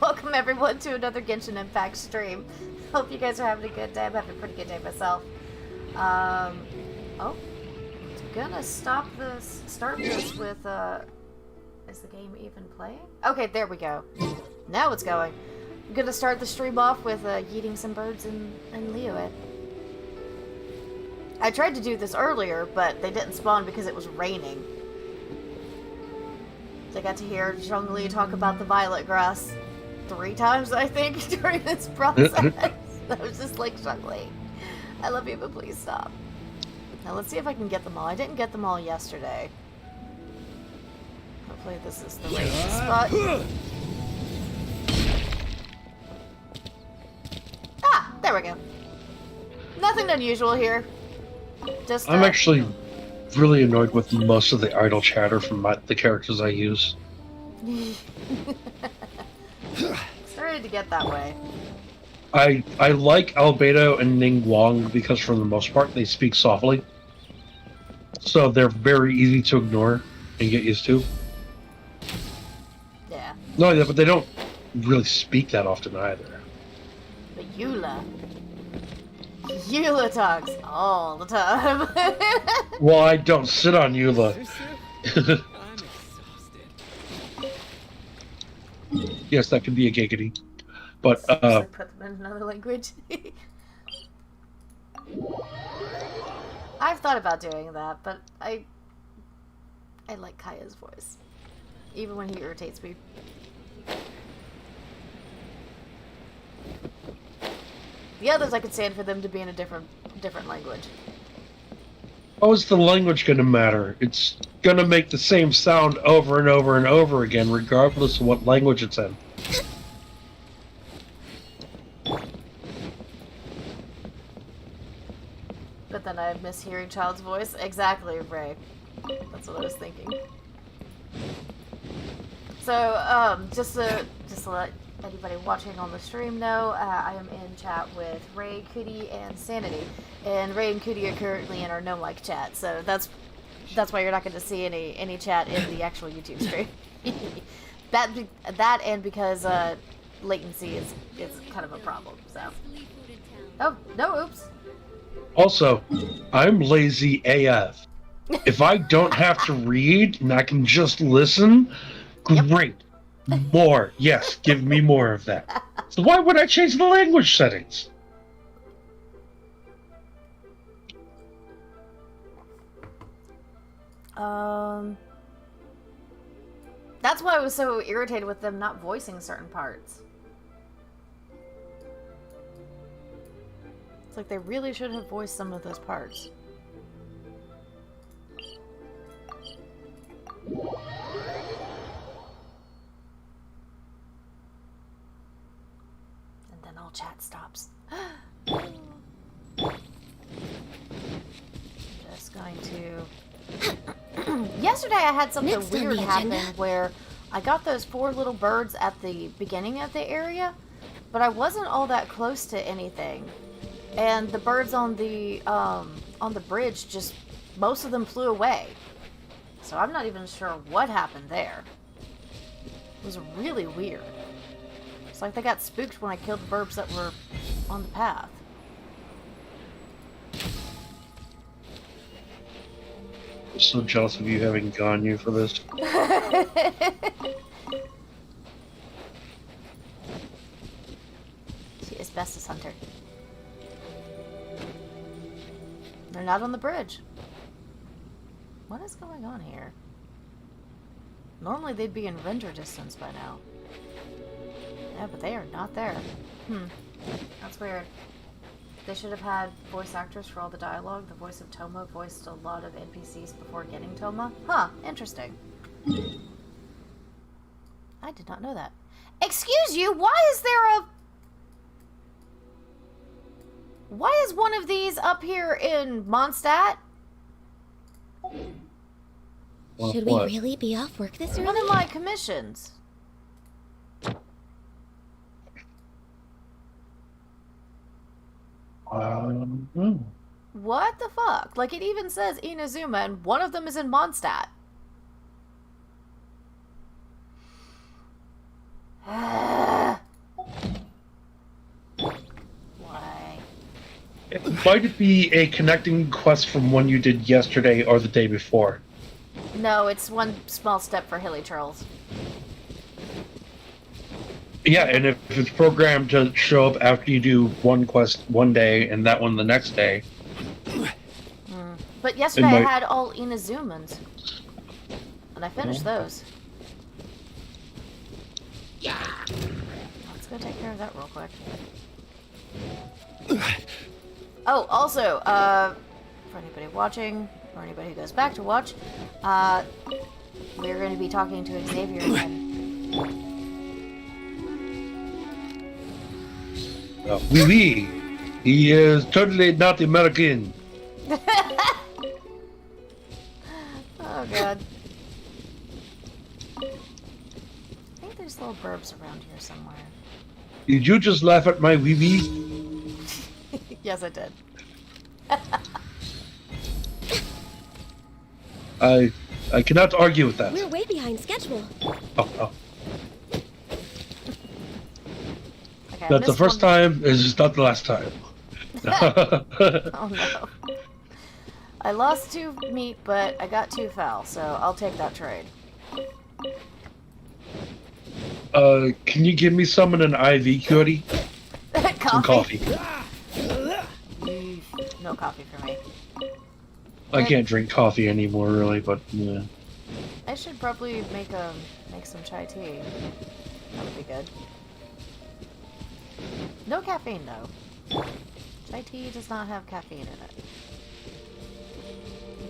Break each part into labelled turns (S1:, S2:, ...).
S1: Welcome everyone to another Genshin Impact stream. Hope you guys are having a good day. I'm having a pretty good day myself. Oh, I'm gonna start this with, is the game even playing? Okay, there we go. Now it's going. I'm gonna start the stream off with, yeeting some birds and Leo it. I tried to do this earlier, but they didn't spawn because it was raining. I got to hear Zhongli talk about the violet grass 3 times, I think, during this process. I was just like, Zhongli, I love you, but please stop. Now let's see if I can get them all. I didn't get them all yesterday. Hopefully this is the right spot. Ah, there we go. Nothing unusual here. Just,
S2: I'm actually really annoyed with most of the idle chatter from the characters I use.
S1: Started to get that way.
S2: I like Albedo and Ning Wong because for the most part they speak softly. So they're very easy to ignore and get used to.
S1: Yeah.
S2: No, yeah, but they don't really speak that often either.
S1: But Eula talks all the time.
S2: Well, I don't sit on Eula.
S3: I'm exhausted.
S2: Yes, that could be a giggity. But,
S1: Just like put them in another language. I've thought about doing that, but I like Kaya's voice. Even when he irritates me. The others I could stand for them to be in a different language.
S2: how is the language going to matter? It's going to make the same sound over and over and over again, regardless of what language it's in.
S1: But then I miss hearing Child's voice. Exactly, Ray. That's what I was thinking. So, just to let anybody watching on the stream know, I am in chat with Ray, Cootie, and Sanity. And Ray and Cootie are currently in our gnome-like chat, so that's why you're not going to see any chat in the actual YouTube stream. that and because latency is kind of a problem. So. Oh no! Oops.
S2: Also, I'm lazy AF. If I don't have to read and I can just listen, great. More. Yes, give me more of that. So why would I change the language settings?
S1: That's why I was so irritated with them not voicing certain parts. It's like they really should have voiced some of those parts. And then all chat stops. Just going to... Yesterday I had something
S4: Next on
S1: weird
S4: the
S1: happen
S4: agenda.
S1: where I got those 4 little birds at the beginning of the area, but I wasn't all that close to anything. And the birds on the bridge, just most of them flew away. So I'm not even sure what happened there. It was really weird. It's like they got spooked when I killed the birds that were on the path.
S2: I'm so jealous of you having Ganyu for this.
S1: She is bestest hunter. They're not on the bridge. What is going on here? Normally they'd be in render distance by now. Yeah, but they are not there. That's weird. They should have had voice actors for all the dialogue. The voice of Toma voiced a lot of NPCs before getting Toma. Huh, interesting. I did not know that. Excuse you, why is one of these up here in Mondstadt?
S4: Should we
S2: What?
S4: really be off work this
S1: One of
S4: early?
S1: my commissions. What the fuck? Like, it even says Inazuma, and one of them is in Mondstadt.
S2: Might it be a connecting quest from one you did yesterday or the day before?
S1: No, it's one small step for hilly trolls.
S2: Yeah, and if it's programmed to show up after you do one quest one day and that one the next day.
S1: But yesterday I
S2: might-
S1: had all Inazumans. And I finished those. Let's go take care of that real quick. Oh, also, for anybody watching, or anybody who goes back to watch, we're going to be talking to Xavier again.
S2: Oui, oui. He is totally not American.
S1: Oh, God. I think there's little burbs around here somewhere.
S2: Did you just laugh at my wee wee?
S1: Yes, I did.
S2: I cannot argue with that.
S4: We're way behind schedule.
S2: Oh.
S1: Okay, I
S2: That's the
S1: missed
S2: first
S1: one.
S2: time, it's just not the last time.
S1: Oh, no. I lost 2 meat, but I got 2 foul, so I'll take that trade.
S2: Can you give me some in an IV, cutie?
S1: Coffee?
S2: Some coffee.
S1: No coffee for me.
S2: I can't drink coffee anymore, really, but yeah.
S1: I should probably make some chai tea. That would be good. No caffeine though. Chai tea does not have caffeine in it.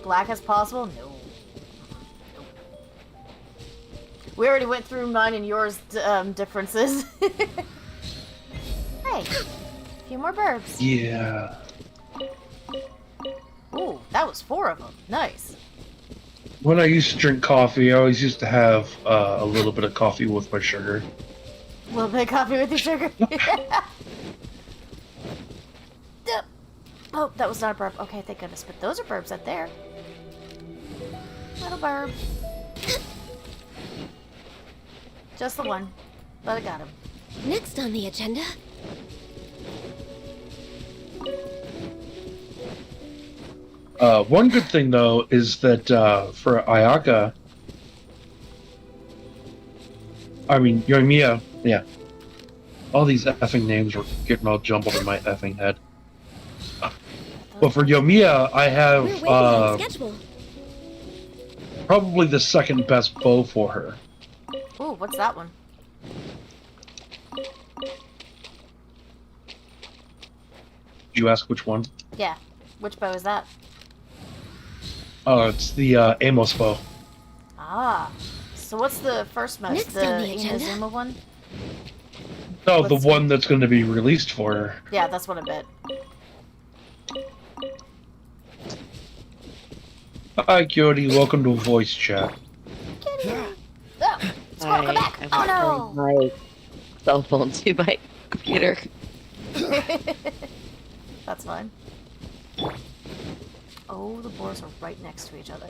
S1: Black as possible? No. Nope. We already went through mine and yours differences. Hey, a few more burbs.
S2: Yeah.
S1: Ooh, that was 4 of them. Nice.
S2: When I used to drink coffee, I always used to have a little bit of coffee with my sugar.
S1: A little bit of coffee with your sugar. Oh, that was not a burp. Okay, thank goodness. But those are burbs up there. Little burb. Just the one. But I got him.
S4: Next on the agenda.
S2: One good thing, though, is that for Ayaka, I mean, Yoimiya, yeah. All these effing names are getting all jumbled in my effing head. But for Yoimiya, I
S4: We're
S2: have
S4: way behind schedule.
S2: probably the second best bow for her.
S1: Ooh, what's that one?
S2: Did you ask which one?
S1: Yeah. Which bow is that?
S2: Oh, it's the Amos bow.
S1: Ah. So what's the first most?
S4: Next
S1: The
S4: on the agenda.
S1: Inazuma one?
S2: No,
S1: Let's
S2: the
S1: see.
S2: one that's going to be released for her.
S1: Yeah, that's what I bet.
S2: Hi, Kyori. Welcome to voice chat.
S1: Oh, squirrel, come back!
S3: I'm
S1: Oh
S3: my cell phone to my computer.
S1: no! That's fine. Oh, the boars are right next to each other.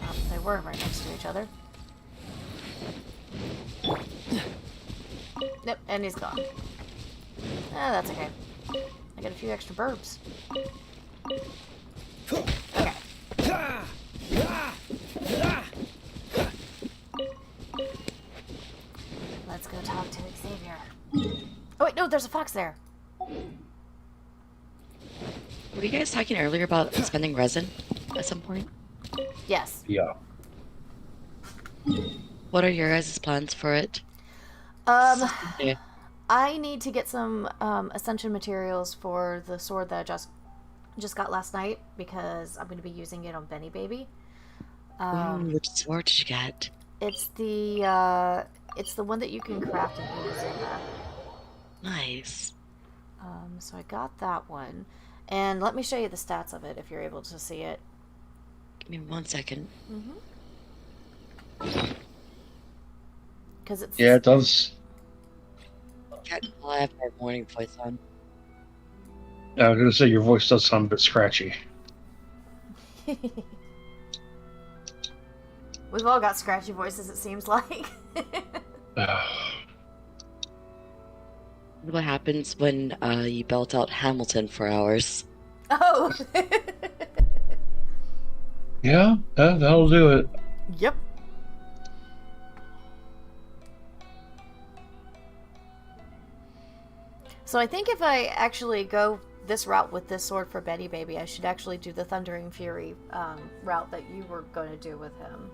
S1: Oh, they were right next to each other. Nope, and he's gone. Ah, that's okay. I got a few extra burbs. Okay. Let's go talk to Xavier. Oh wait, no, there's a fox there.
S3: Were you guys talking earlier about spending resin at some point?
S1: Yes.
S2: Yeah.
S3: What are your guys' plans for it?
S1: I need to get some ascension materials for the sword that I just got last night because I'm going to be using it on Benny Baby.
S3: Which sword did you get?
S1: It's the one that you can craft in Inazuma.
S3: Nice.
S1: So I got that one, and let me show you the stats of it if you're able to see it.
S3: Give me 1 second.
S1: Because it's
S2: Yeah, it does.
S3: I have my morning voice on.
S2: I was going to say your voice does sound a bit scratchy.
S1: We've all got scratchy voices, it seems like.
S3: what happens when you belt out Hamilton for hours.
S1: Oh.
S2: Yeah, that'll do it.
S1: Yep. So I think if I actually go this route with this sword for Betty Baby, I should actually do the Thundering Fury route that you were going to do with him.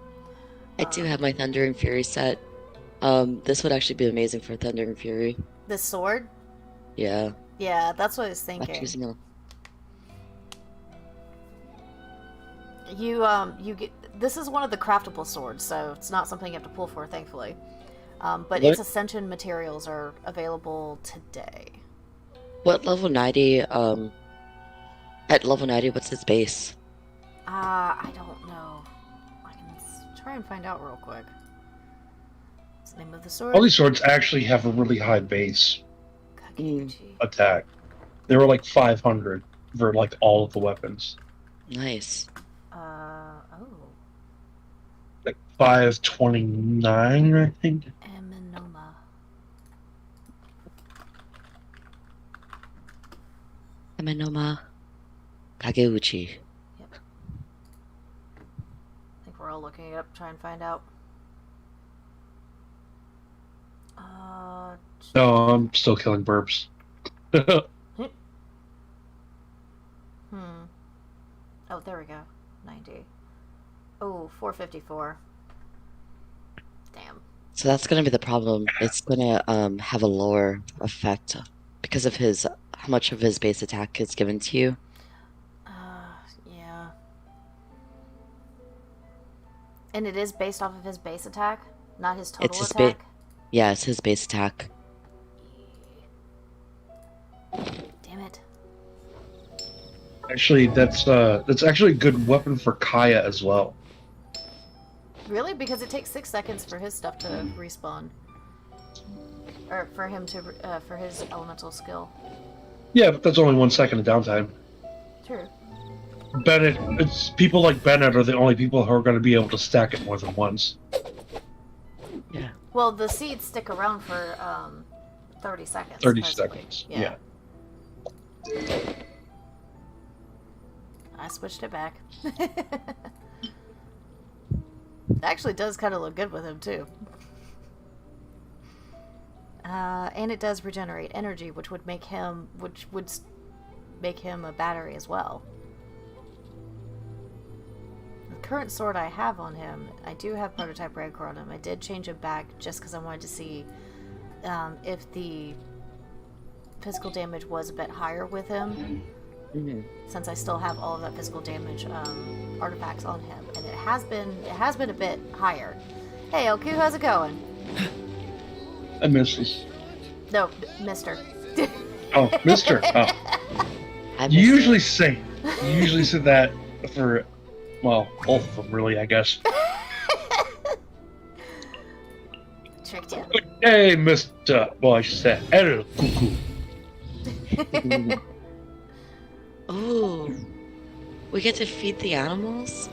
S3: I do have my Thunder and Fury set. This would actually be amazing for Thunder and Fury.
S1: This sword?
S3: Yeah.
S1: Yeah, that's what I was
S3: Not
S1: thinking.
S3: choosing a...
S1: You get this is one of the craftable swords, so it's not something you have to pull for, thankfully. But
S2: What?
S1: its ascension materials are available today.
S3: What level 90, at level 90, what's his base?
S1: I don't know. I can try and find out real quick. What's the name of the sword?
S2: All these swords actually have a really high base
S1: Kagechi.
S2: attack. They were like 500 for like all of the weapons.
S3: Nice.
S1: Oh.
S2: Like 529, I think.
S1: Eminoma.
S3: Amenoma Kageuchi.
S1: Yep. I think we're all looking it up to try and find out.
S2: No, I'm still killing burps.
S1: Oh, there we go. 90. Oh, 454. Damn.
S3: So that's gonna be the problem. It's gonna have a lower effect because of his how much of his base attack is given to you.
S1: Yeah. And it is based off of his base attack, not his total
S3: It's his
S1: attack?
S3: Yeah, it's his base attack.
S1: Damn it.
S2: Actually, that's actually a good weapon for Kaya as well.
S1: Really? Because it takes 6 seconds for his stuff to respawn. Or for him to, for his elemental skill.
S2: Yeah, but that's only 1 second of downtime.
S1: True.
S2: Bennett, it's people like Bennett are the only people who are going to be able to stack it more than once.
S3: Yeah.
S1: Well, the seeds stick around for, 30 seconds.
S2: 30
S1: supposedly.
S2: seconds.
S1: Yeah.
S2: Yeah.
S1: I switched it back. It actually does kind of look good with him, too. And it does regenerate energy, which would make him a battery as well. The current sword I have on him, I do have prototype Redcore on him. I did change him back just because I wanted to see if the physical damage was a bit higher with him. Since I still have all of that physical damage artifacts on him, and it has been a bit higher. Hey, Oku, how's it going?
S2: I miss this.
S1: No, Mister.
S2: Oh, Mister. Oh. You usually say that for, well, both of them really, I guess.
S1: Tricked you.
S2: Hey, Mister. Well, I should say, hello, cuckoo.
S3: Oh, we get to feed the animals?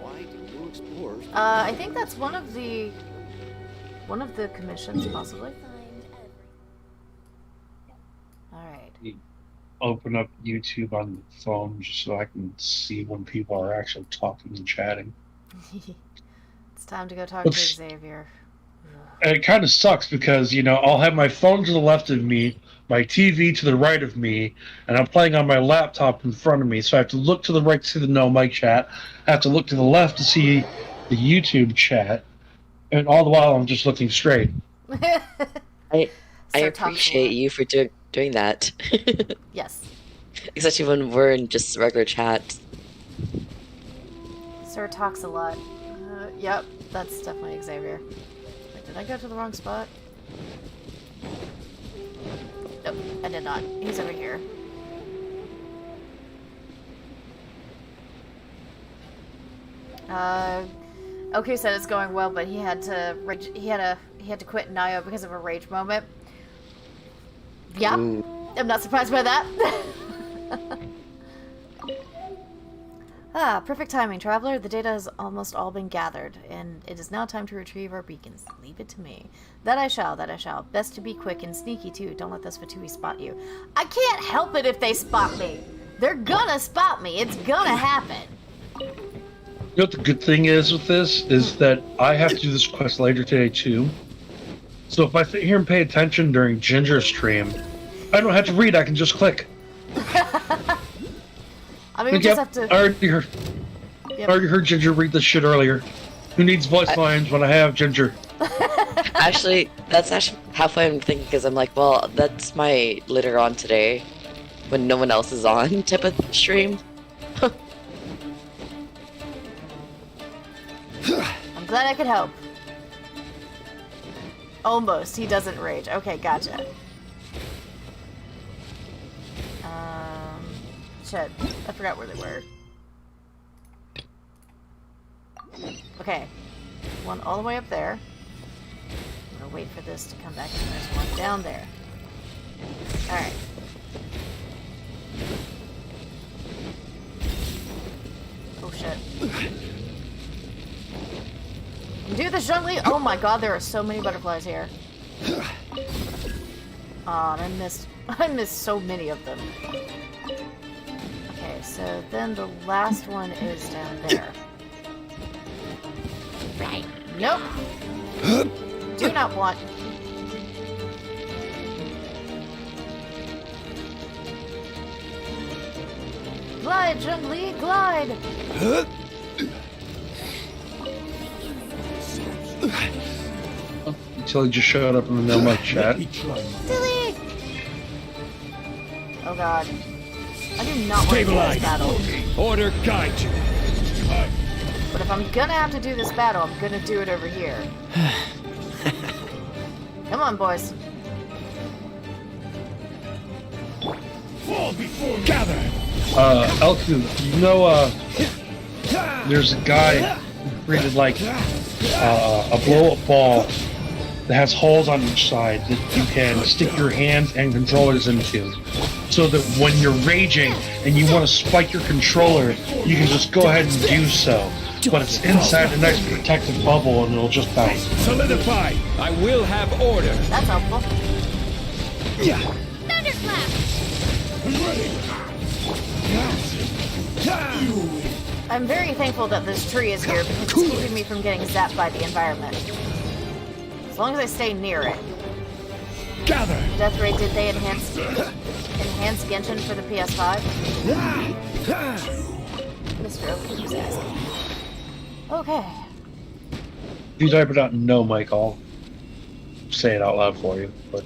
S5: Why do new explorers?
S1: I think that's one of the commissions, possibly. All right.
S2: Open up YouTube on the phone just so I can see when people are actually talking and chatting.
S1: It's time to go talk to Xavier.
S2: And it kind of sucks because, I'll have my phone to the left of me, my TV to the right of me, and I'm playing on my laptop in front of me. So I have to look to the right to see the no mic chat. I have to look to the left to see the YouTube chat. And all the while, I'm just looking straight.
S3: I
S1: Sir talks a
S3: appreciate
S1: lot.
S3: you for doing that.
S1: Yes.
S3: Especially when we're in just regular chat.
S1: Sir talks a lot. Yep, that's definitely Xavier. Wait, did I go to the wrong spot? Nope, I did not. He's over here. Okay, said it's going well, but he had to quit Nio because of a rage moment. Yeah, I'm not surprised by that. Ah, perfect timing, traveler. The data has almost all been gathered, and it is now time to retrieve our beacons. Leave it to me. That I shall, that I shall. Best to be quick and sneaky, too. Don't let those Fatui spot you. I can't help it if they spot me. They're gonna spot me. It's gonna happen.
S2: You know what the good thing is with this? Is that I have to do this quest later today, too. So if I sit here and pay attention during Ginger's stream, I don't have to read. I can just click.
S1: I mean, we just have to...
S2: I already heard Ginger read this shit earlier. Who needs voice lines when I have Ginger?
S3: Actually, that's actually halfway I'm thinking, because I'm like, well, that's my later on today, when no one else is on type of stream.
S1: I'm glad I could help. Almost. He doesn't rage. Okay, gotcha. Shit. I forgot where they were. Okay. One all the way up there. I'm gonna wait for this to come back, and there's one down there. Alright. Oh shit. Do the Zhongli! Oh my god, there are so many butterflies here. Aw, I missed so many of them. Okay, so then the last one is down there. Right. Nope. Do not want. Glide, Zhongli, glide!
S2: Until he just showed up in the middle of my chat.
S1: Silly! Oh god. I do not want to do this battle.
S5: Order guide you.
S1: But if I'm gonna have to do this battle, I'm gonna do it over here. Come on, boys.
S5: Gather.
S2: Elku, you know, there's a guy who created like a blow-up ball that has holes on each side that you can stick your hands and controllers into, so that when you're raging and you want to spike your controller, you can just go ahead and do so. But it's inside a nice protective bubble and it'll just bounce.
S5: Solidify. I will have order.
S1: That's helpful.
S4: Thunderclap!
S1: I'm very thankful that this tree is here because it's keeping me from getting zapped by the environment. As long as I stay near it.
S5: Gather.
S1: Death rate, did they enhance Genshin for the PS5? Mr. Oak keeps asking. Okay.
S2: If you type it out no, Mike, I'll say it out loud for you. But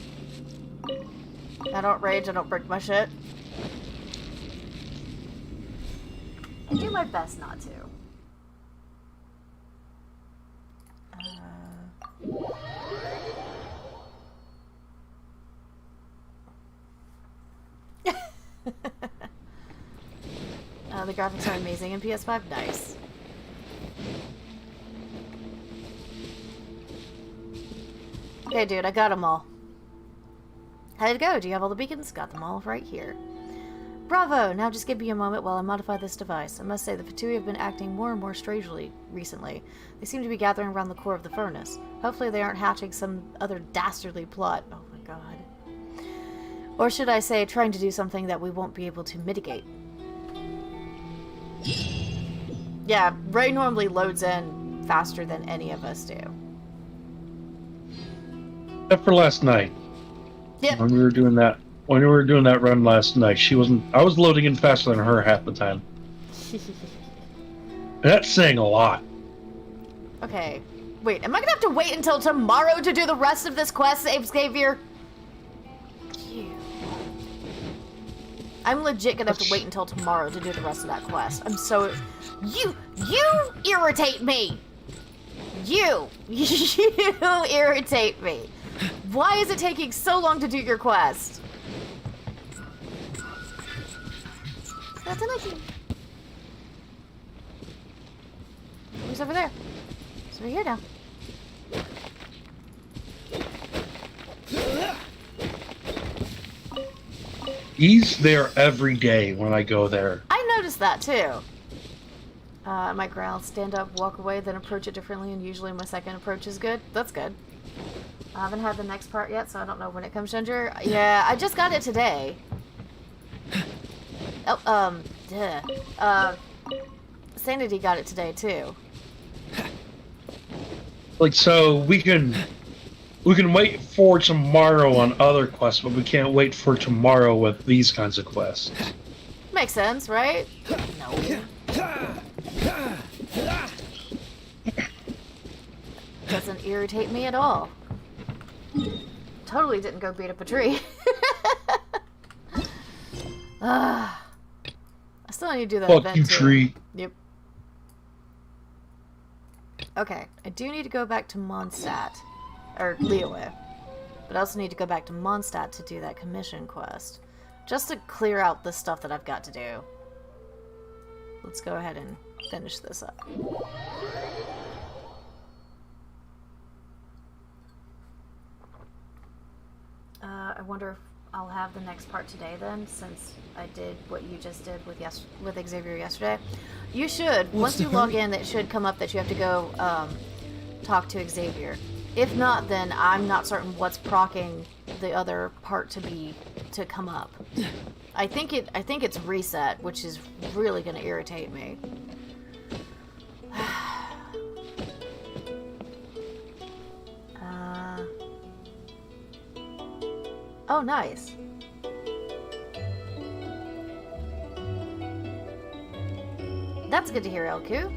S1: I don't rage, I don't break my shit. I do my best not to. The graphics are amazing in PS5. Nice. Okay, dude, I got them all. How did it go? Do you have all the beacons? Got them all right here. Bravo! Now just give me a moment while I modify this device. I must say the Fatui have been acting more and more strangely recently. They seem to be gathering around the core of the furnace. Hopefully they aren't hatching some other dastardly plot. Oh my god. Or should I say, trying to do something that we won't be able to mitigate. Yeah, Ray normally loads in faster than any of us do.
S2: except for last night.
S1: Yep.
S2: When we were doing that run last night, she wasn't. I was loading in faster than her half the time. That's saying a lot.
S1: Okay. Wait, am I gonna have to wait until tomorrow to do the rest of this quest, Xavier? I'm legit gonna have to wait until tomorrow to do the rest of that quest. I'm so... You irritate me! You irritate me. Why is it taking so long to do your quest? That's nothing. Who's over there? He's over here now.
S2: He's there every day when I go there.
S1: I noticed that too. I might growl, stand up, walk away, then approach it differently, and usually my second approach is good. That's good. I haven't had the next part yet, so I don't know when it comes, Ginger. Yeah, I just got it today. Oh, Sanity got it today, too.
S2: Like, so we can wait for tomorrow on other quests, but we can't wait for tomorrow with these kinds of quests.
S1: Makes sense, right? No. Doesn't irritate me at all. Totally didn't go beat up a tree. I still need to do that
S2: Fuck
S1: event
S2: you,
S1: too.
S2: tree.
S1: Yep. Okay, I do need to go back to Mondstadt. Or Liyue. But I also need to go back to Mondstadt to do that commission quest. Just to clear out the stuff that I've got to do. Let's go ahead and finish this up. I wonder if I'll have the next part today then, since I did what you just did with Xavier yesterday. You should. Once you log in, it should come up that you have to go talk to Xavier. If not, then I'm not certain what's proccing the other part to come up. I think it's reset, which is really going to irritate me. Oh, nice. That's good to hear, LQ.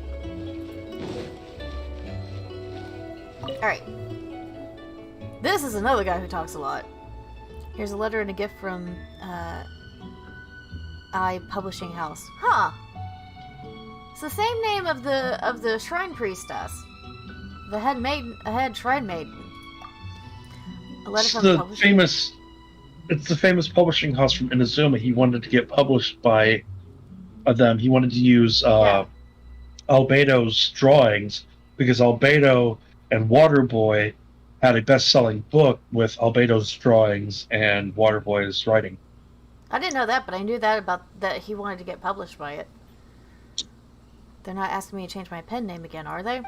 S1: Alright. This is another guy who talks a lot. Here's a letter and a gift from, I Publishing House. Huh. It's the same name of the shrine priestess. The head shrine maiden. A letter
S2: It's
S1: from
S2: the
S1: publishing.
S2: It's the famous publishing house from Inazuma. He wanted to get published by them. He wanted to use Albedo's drawings because Albedo and Waterboy had a best-selling book with Albedo's drawings and Waterboy's writing.
S1: I didn't know that, but I knew that he wanted to get published by it. They're not asking me to change my pen name again, are they?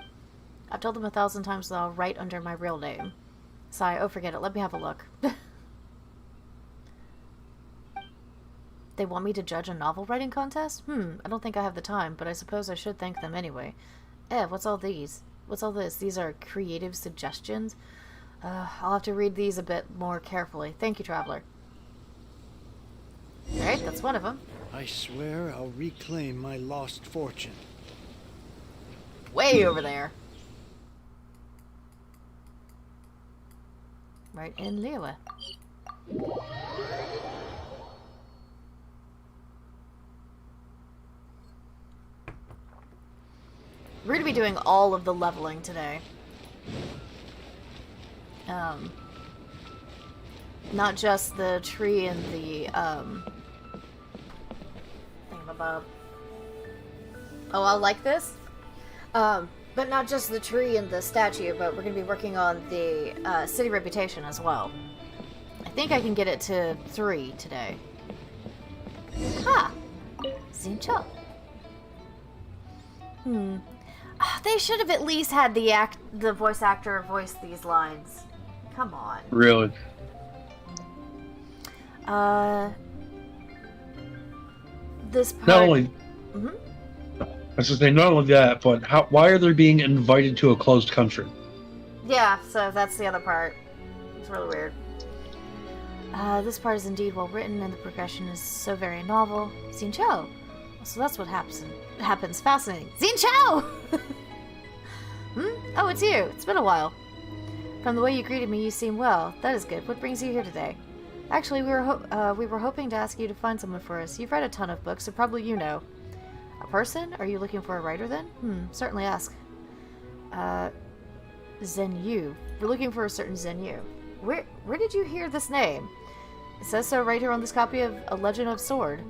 S1: I've told them 1,000 times that I'll write under my real name. Sigh, oh forget it, let me have a look. They want me to judge a novel writing contest? I don't think I have the time, but I suppose I should thank them anyway. What's all these? What's all this? These are creative suggestions? I'll have to read these a bit more carefully. Thank you, Traveler. Alright, that's one of them.
S6: I swear I'll reclaim my lost fortune.
S1: Way over there. Right in Liyue. We're going to be doing all of the leveling today. Not just the tree and the, thingamabob. Oh, I like this. But not just the tree and the statue, but we're going to be working on the city reputation as well. I think I can get it to 3 today. Ha! Zincho. They should have at least had the voice actor voice these lines. Come on.
S2: Really?
S1: This part...
S2: Not only... I was just saying, not only that, but why are they being invited to a closed country?
S1: Yeah, so that's the other part. It's really weird. This part is indeed well written, and the progression is so very novel. Zincho! So that's what happens. Fascinating. Zincho! Oh, it's you. It's been a while. From the way you greeted me, you seem well. That is good. What brings you here today? Actually, we were hoping to ask you to find someone for us. You've read a ton of books, so probably you know. A person? Are you looking for a writer then? Certainly ask. Zenyu. We're looking for a certain Zenyu. Where did you hear this name? It says so right here on this copy of A Legend of Sword.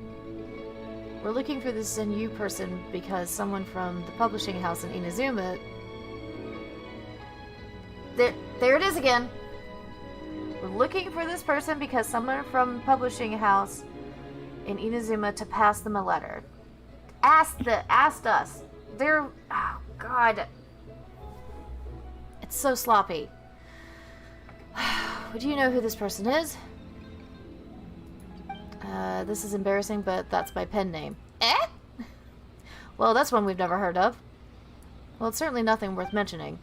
S1: We're looking for this Zenyu person because someone from the publishing house in Inazuma... There it is again! We're looking for this person because someone from the publishing house in Inazuma to pass them a letter. Asked us. They're... Oh, God. It's so sloppy. Do you know who this person is? This is embarrassing, but that's my pen name. Eh? Well, that's one we've never heard of. Well, it's certainly nothing worth mentioning.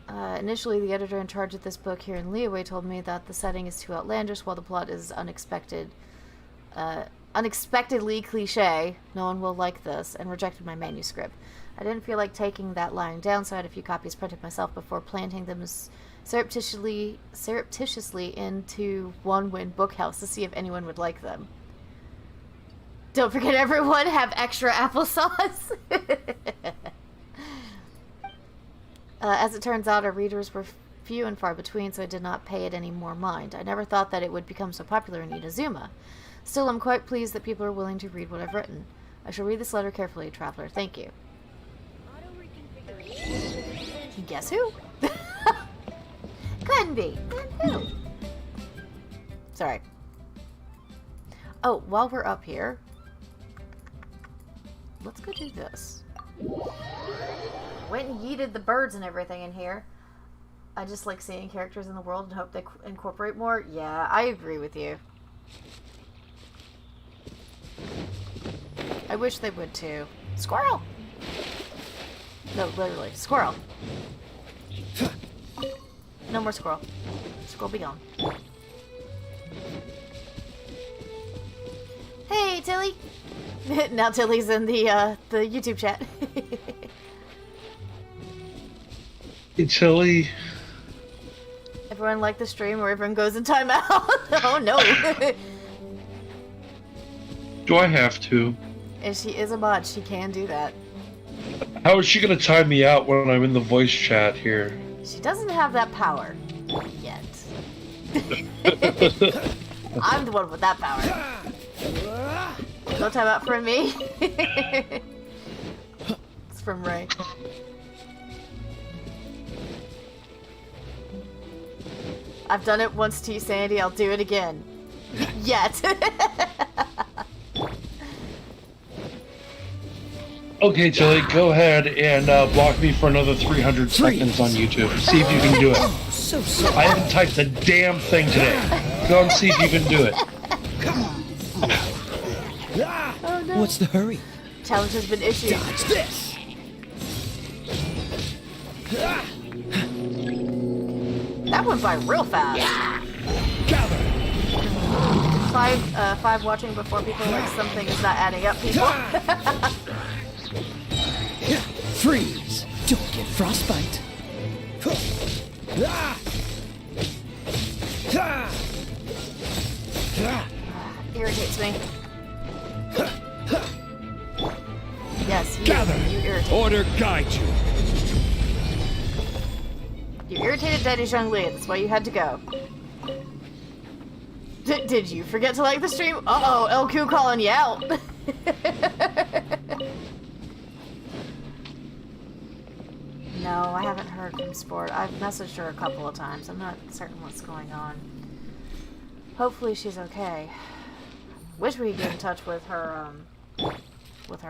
S1: Initially, the editor in charge of this book here in Leeway told me that the setting is too outlandish while the plot is unexpectedly cliche. No one will like this, and rejected my manuscript. I didn't feel like taking that lying down, so I had a few copies printed myself before planting them surreptitiously into One Wind Bookhouse to see if anyone would like them. Don't forget, everyone, have extra applesauce. As it turns out, our readers were few and far between, so I did not pay it any more mind. I never thought that it would become so popular in Inazuma. Still, I'm quite pleased that people are willing to read what I've written. I shall read this letter carefully, Traveler. Thank you. Guess who? Couldn't be. Who? Sorry. Oh, while we're up here, let's go do this. Went and yeeted the birds and everything in here. I just like seeing characters in the world and hope they incorporate more. Yeah, I agree with you. I wish they would too. Squirrel! No, literally. Squirrel. No more squirrel. Squirrel be gone. Hey, Tilly! Now Tilly's in the YouTube chat.
S2: Hey, Tilly.
S1: Everyone like the stream where everyone goes in timeout? Oh no!
S2: Do I have to?
S1: If she is a mod, she can do that.
S2: How is she gonna time me out when I'm in the voice chat here?
S1: She doesn't have that power. Yet. I'm the one with that power. No timeout for me. It's from Ray. I've done it once to you, Sandy. I'll do it again. Yet.
S2: Okay, Tilly, go ahead and block me for another 300 seconds on YouTube. See if you can do it.
S6: So sorry.
S2: I haven't typed a damn thing today. Go and see if you can do it.
S1: Oh no.
S6: What's the hurry?
S1: Challenge has been issued.
S6: Dodge this.
S1: That went by real fast.
S5: Gather.
S1: Five watching before people like something is not adding up, people.
S6: Freeze. Don't get frostbite.
S1: Irritates me. Yes,
S5: Gather.
S1: you irritate.
S5: Order guide you.
S1: You irritated Daddy Zhongli, that's why you had to go. Did you forget to like the stream? Uh-oh, LQ calling you out. No, I haven't heard from Sport. I've messaged her a couple of times. I'm not certain what's going on. Hopefully she's okay. Wish we could get in touch with her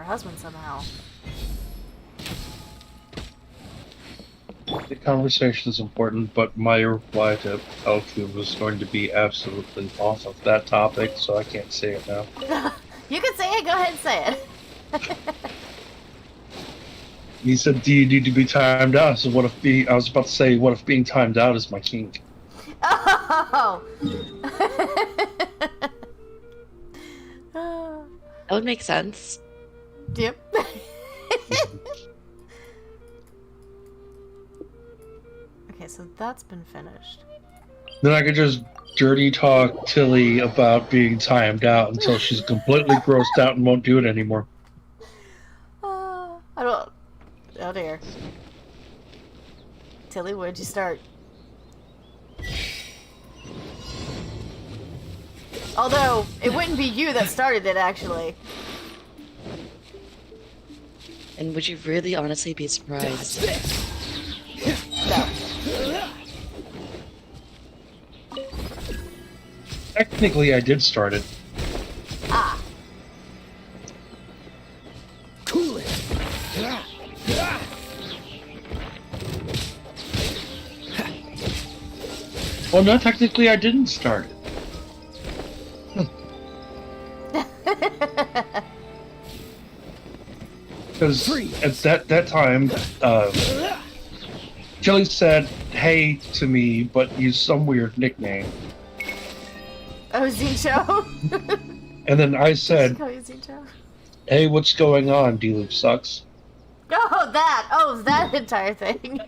S1: husband somehow.
S2: The conversation is important, but my reply to LQ was going to be absolutely off of that topic, so I can't say it now.
S1: You can say it, go ahead and say it.
S2: He said, "Do you need to be timed out?" So I was about to say, what if being timed out is my kink?
S1: Oh!
S3: That would make sense.
S1: Yep. Okay, so that's been finished.
S2: Then I could just dirty talk Tilly about being timed out until she's completely grossed out and won't do it anymore.
S1: I don't... Oh dear. Tilly, where'd you start? Although, it wouldn't be you that started it, actually.
S3: And would you really honestly be surprised?
S1: No.
S2: Technically, I did start it.
S1: Ah.
S6: Cool it.
S2: Well, no, technically I didn't start it. Because at that time, Chili said hey to me, but used some weird nickname.
S1: Oh, Zincho?
S2: And then I said,
S1: Call you Zincho?
S2: hey, what's going on? D-Loop sucks.
S1: Oh, that entire thing.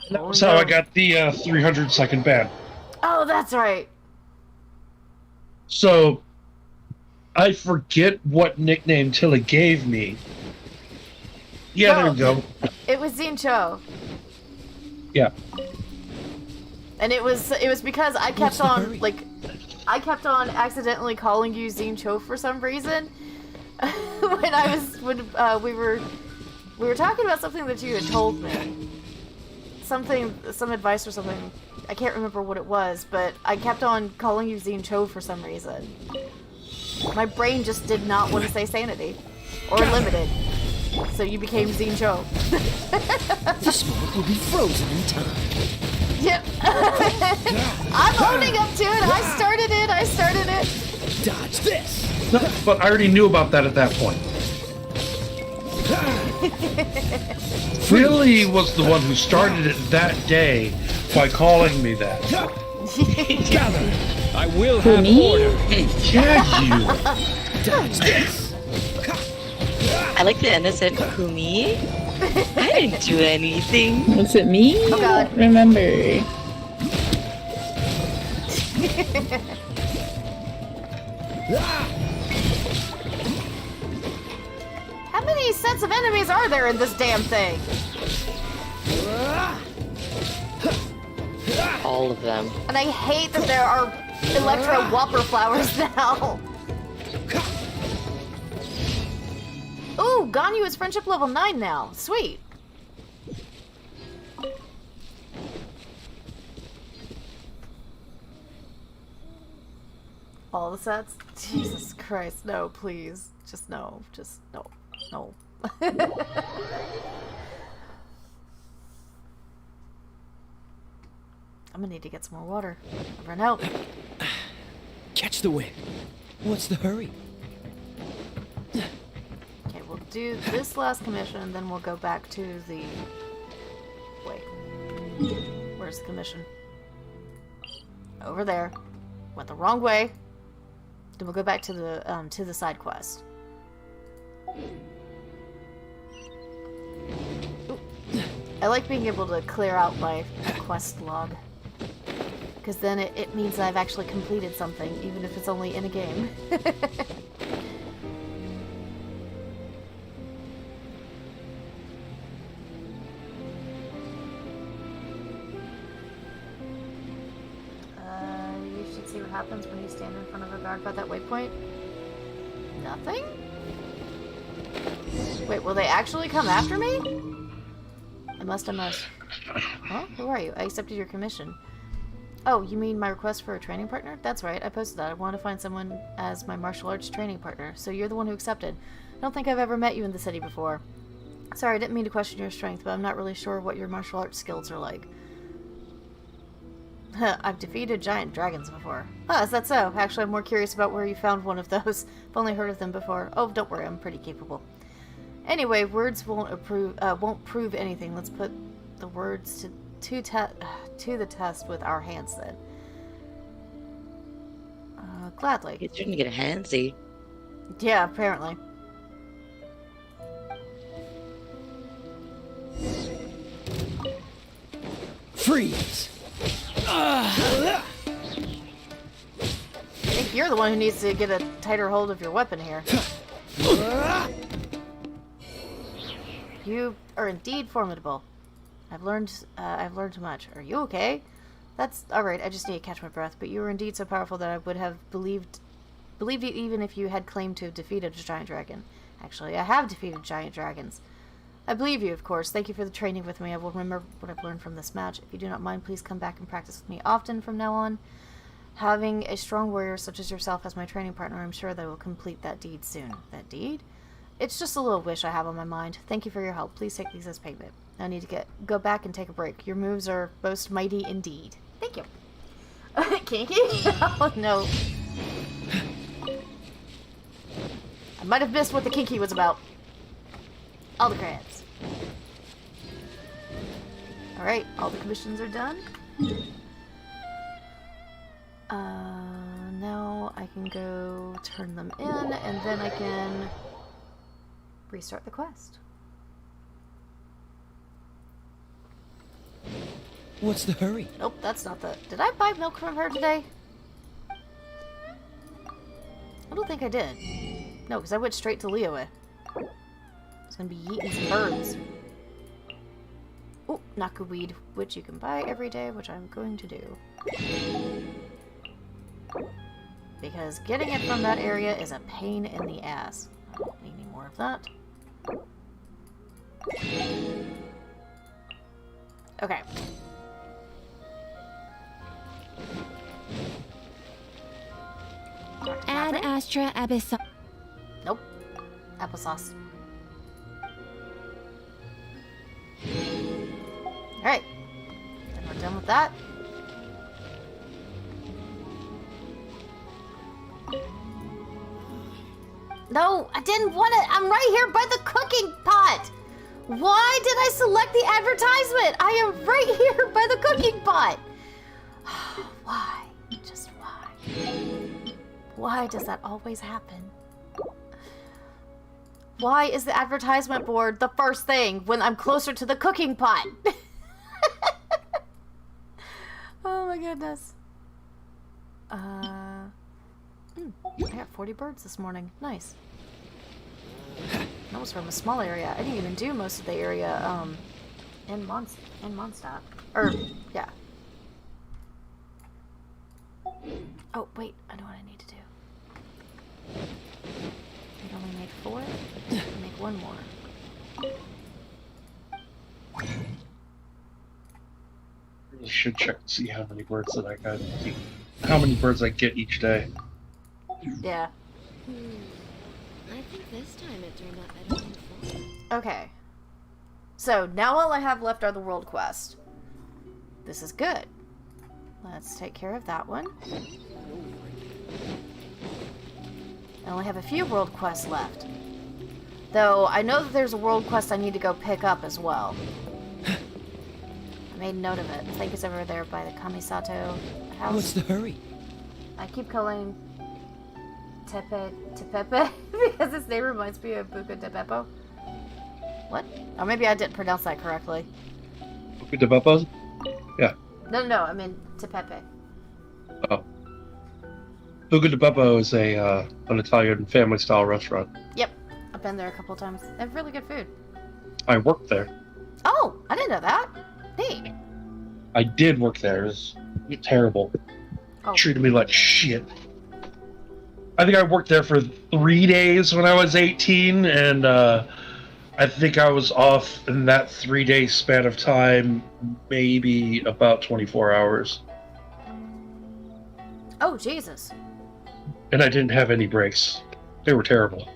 S2: That was how I got the 300-second ban.
S1: Oh, that's right.
S2: So, I forget what nickname Tilly gave me. Yeah, there you go.
S1: It was Zincho.
S2: Yeah.
S1: And it was because I kept on accidentally calling you Zincho for some reason. when we were talking about something that you had told me. Some advice or something. I can't remember what it was, but I kept on calling you Zincho for some reason. My brain just did not want to say sanity or limited. So you became Zincho.
S7: The smoke will be frozen in time.
S1: Yep. I'm owning up to it. I started it.
S7: Dodge this.
S2: No, but I already knew about that at that point. Philly was the one who started it that day by calling me that.
S5: Gather. I will have order.
S2: Yeah, you.
S7: Dodge this.
S3: I like the innocent Kumi. I didn't do anything.
S8: Was it me?
S1: Oh, God.
S8: I don't remember.
S1: How many sets of enemies are there in this damn thing?
S3: All of them.
S1: And I hate that there are Electro Whopper flowers now. Ooh, Ganyu is friendship level 9 now. Sweet. All the sets? Jesus Christ, no, please. Just no. Just no. No. I'm gonna need to get some more water. I've run out.
S7: Catch the wind. What's the hurry?
S1: Okay, we'll do this last commission, and then we'll go back to the... Wait. Where's the commission? Over there. Went the wrong way. Then we'll go back to the side quest. Ooh. I like being able to clear out my quest log. Because then it means I've actually completed something, even if it's only in a game. You should see what happens when you stand in front of a guard by that waypoint. Nothing? Wait, will they actually come after me? I must. Huh? Who are you? I accepted your commission. Oh, you mean my request for a training partner? That's right, I posted that. I want to find someone as my martial arts training partner, so you're the one who accepted. I don't think I've ever met you in the city before. Sorry, I didn't mean to question your strength, but I'm not really sure what your martial arts skills are like. I've defeated giant dragons before. Huh, is that so? Actually, I'm more curious about where you found one of those. I've only heard of them before. Oh, don't worry, I'm pretty capable. Anyway, words won't prove anything. Let's put the words to the test with our hands then. Gladly.
S3: You shouldn't get handsy.
S1: Yeah, apparently.
S7: Freeze.
S1: I think you're the one who needs to get a tighter hold of your weapon here. You are indeed formidable. I've learned too much. Are you okay? That's alright, I just need to catch my breath, but you were indeed so powerful that I would have believed it even if you had claimed to have defeated a giant dragon. Actually, I have defeated giant dragons. I believe you, of course. Thank you for the training with me. I will remember what I've learned from this match. If you do not mind, please come back and practice with me often from now on. Having a strong warrior such as yourself as my training partner, I'm sure that I will complete that deed soon. That deed? It's just a little wish I have on my mind. Thank you for your help. Please take these as payment. I need to go back and take a break. Your moves are most mighty indeed. Thank you. Kinky? Oh no. I might have missed what the kinky was about. All the credits. Alright, all the commissions are done. Now I can go turn them in, and then I can restart the quest.
S7: What's the hurry?
S1: Nope, that's not the... Did I buy milk from her today? I don't think I did. No, because I went straight to Liyue. I was gonna be eating some birds. Oh, Nakuweed, which you can buy every day, which I'm going to do. Because getting it from that area is a pain in the ass. I don't need any more of that. Okay.
S4: Ad Astra Abyssal.
S1: Nope. Applesauce. Alright. Then we're done with that. No, I didn't want it. I'm right here by the cooking pot. Why did I select the advertisement? I am right here by the cooking pot. Why? Just why? Why does that always happen? Why is the advertisement board the first thing when I'm closer to the cooking pot? Oh my goodness. I got 40 birds this morning. Nice. That was from a small area. I didn't even do most of the area in Mondstadt. Or, yeah. Oh, wait. I know what I need to do. I can only make 4. I can make 1 more.
S2: I should check to see how many birds that I got. How many birds I get each day.
S1: Yeah.
S4: I think this time it turned out better than before.
S1: Okay. So, now all I have left are the world quest. This is good. Let's take care of that one. I only have a few world quests left. Though, I know that there's a world quest I need to go pick up as well. I made note of it. I think it's over there by the Kamisato house.
S7: What's the hurry?
S1: I keep calling Tepepe because his name reminds me of Buca de Beppo. What? Or maybe I didn't pronounce that correctly.
S2: Buca de Beppo? Yeah.
S1: No, I mean Tepepe.
S2: Oh. Buca de Beppo is an Italian family-style restaurant.
S1: Yep. I've been there a couple times. They have really good food.
S2: I worked there.
S1: Oh, I didn't know that. Neat.
S2: I did work there. It was terrible.
S1: Oh.
S2: Treated me like shit. I think I worked there for 3 days when I was 18, and I think I was off in that 3-day span of time, maybe about 24 hours.
S1: Oh, Jesus.
S2: And I didn't have any breaks. They were terrible.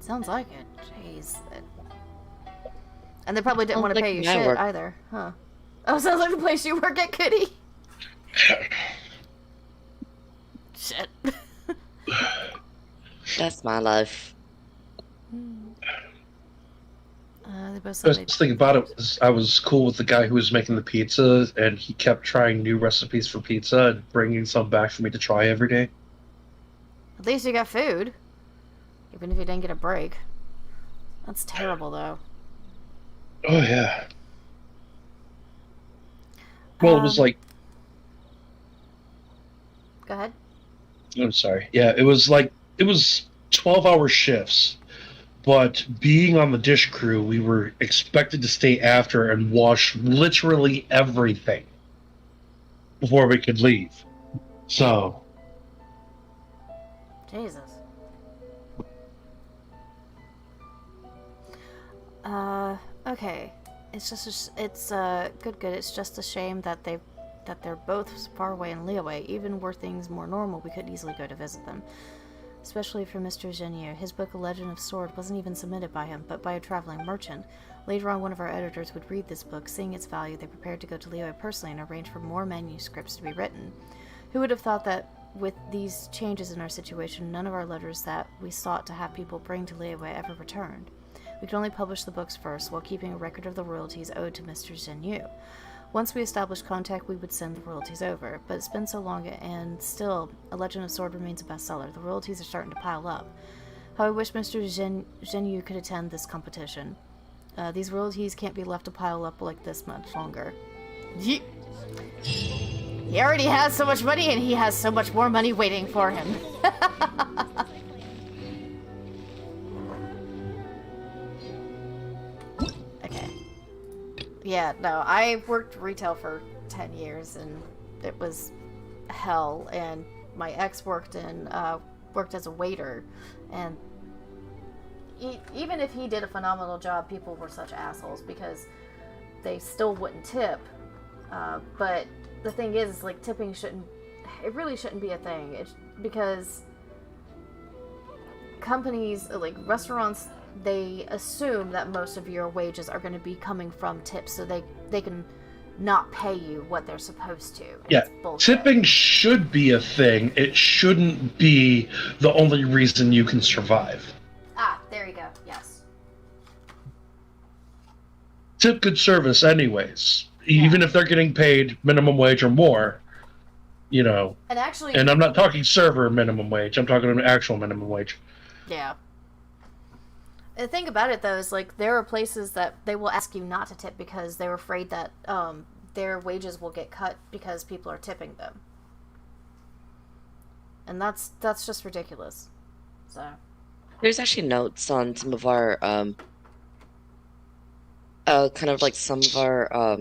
S1: Sounds like it. Jeez. And they probably didn't
S3: Sounds
S1: want to
S3: like
S1: pay you
S3: my
S1: shit
S3: work.
S1: either, huh? Oh, sounds like the place you work at, Kitty. Shit.
S3: That's my life.
S1: They both
S2: The
S1: said
S2: best thing about it was I was cool with the guy who was making the pizza, and he kept trying new recipes for pizza and bringing some back for me to try every day.
S1: at least you got food. Even if you didn't get a break. That's terrible, though.
S2: Oh, yeah. Well, it was like...
S1: Go ahead.
S2: I'm sorry. Yeah, it was 12-hour shifts, but being on the dish crew, we were expected to stay after and wash literally everything before we could leave. So,
S1: Jesus. Okay. It's just it's good. It's just a shame that they're both far away in Liyue. Even were things more normal, we could easily go to visit them. Especially for Mr. Genyu. His book A Legend of Sword wasn't even submitted by him, but by a traveling merchant. Later on, one of our editors would read this book. Seeing its value, they prepared to go to Liyue personally and arrange for more manuscripts to be written. Who would have thought that with these changes in our situation, none of our letters that we sought to have people bring to Liyue ever returned? We could only publish the books first, while keeping a record of the royalties owed to Mr. Zhenyu. Once we established contact, we would send the royalties over, but it's been so long, and still, A Legend of Sword remains a bestseller. The royalties are starting to pile up. How I wish Mr. Zhenyu could attend this competition. These royalties can't be left to pile up like this much longer. He already has so much money, and he has so much more money waiting for him. Okay. Yeah, no, I worked retail for 10 years, and it was hell, and my ex worked as a waiter, and even if he did a phenomenal job, people were such assholes because they still wouldn't tip. But the thing is, like, tipping it really shouldn't be a thing. It's because companies, like restaurants, they assume that most of your wages are going to be coming from tips, so they can not pay you what they're supposed to.
S2: Yeah, tipping should be a thing. It shouldn't be the only reason you can survive.
S1: Ah, there you go. Yes.
S2: Tip good service anyways. Even if they're getting paid minimum wage or more, you know.
S1: And actually...
S2: And I'm not talking server minimum wage. I'm talking an actual minimum wage.
S1: Yeah. The thing about it, though, is, like, there are places that they will ask you not to tip because they're afraid that their wages will get cut because people are tipping them. And that's just ridiculous. So...
S3: There's actually notes on some of our, kind of like some of our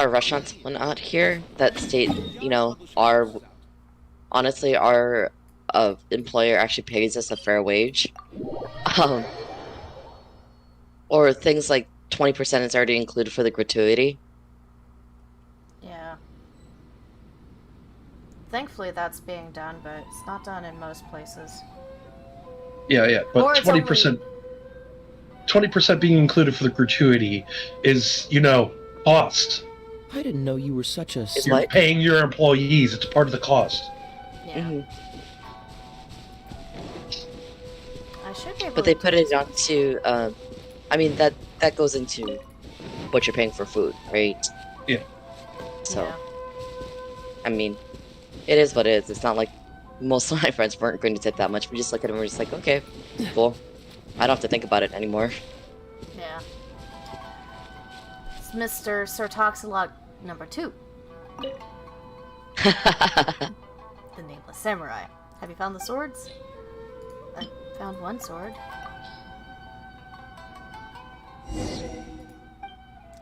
S3: restaurants and whatnot here that state, you know, our employer actually pays us a fair wage. Or things like 20% is already included for the gratuity.
S1: Yeah. Thankfully that's being done, but it's not done in most places.
S2: Yeah, but 20%... 20% being included for the gratuity is, you know, cost.
S7: I didn't know you were such a...
S2: You're paying your employees. It's part of the cost.
S1: Yeah.
S3: Mm-hmm.
S1: I should be able
S3: But they put it onto, I mean, that goes into what you're paying for food, right?
S2: Yeah.
S3: So,
S1: yeah.
S3: I mean, it is what it is. It's not like most of my friends weren't going to tip that much. We just look at them and we're just like, okay, cool. I don't have to think about it anymore.
S1: Yeah. It's Mr. Sir Toxalot number 2. The Nameless Samurai. Have you found the swords? I found one sword.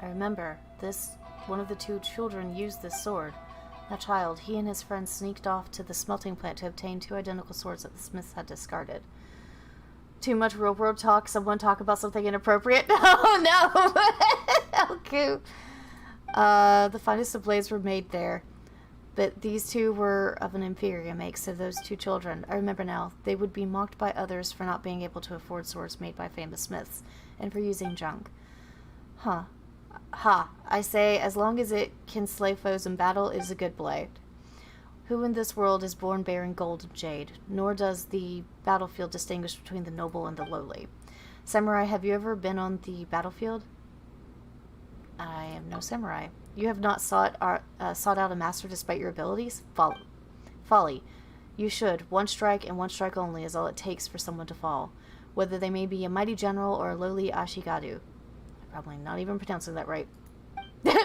S1: I remember, one of the 2 children used this sword. That child, he and his friends sneaked off to the smelting plant to obtain 2 identical swords that the smiths had discarded. Too much real world talk. Someone talk about something inappropriate. Oh no! Okay. The finest of blades were made there, but these 2 were of an inferior make. So those 2 children, I remember now, they would be mocked by others for not being able to afford swords made by famous smiths, and for using junk. Huh. Ha! I say, as long as it can slay foes in battle, it is a good blade. Who in this world is born bearing gold and jade? Nor does the battlefield distinguish between the noble and the lowly. Samurai, have you ever been on the battlefield? I am no samurai. You have not sought out a master despite your abilities? Folly. You should. 1 strike and 1 strike only is all it takes for someone to fall. Whether they may be a mighty general or a lowly ashigadu. I'm probably not even pronouncing that right.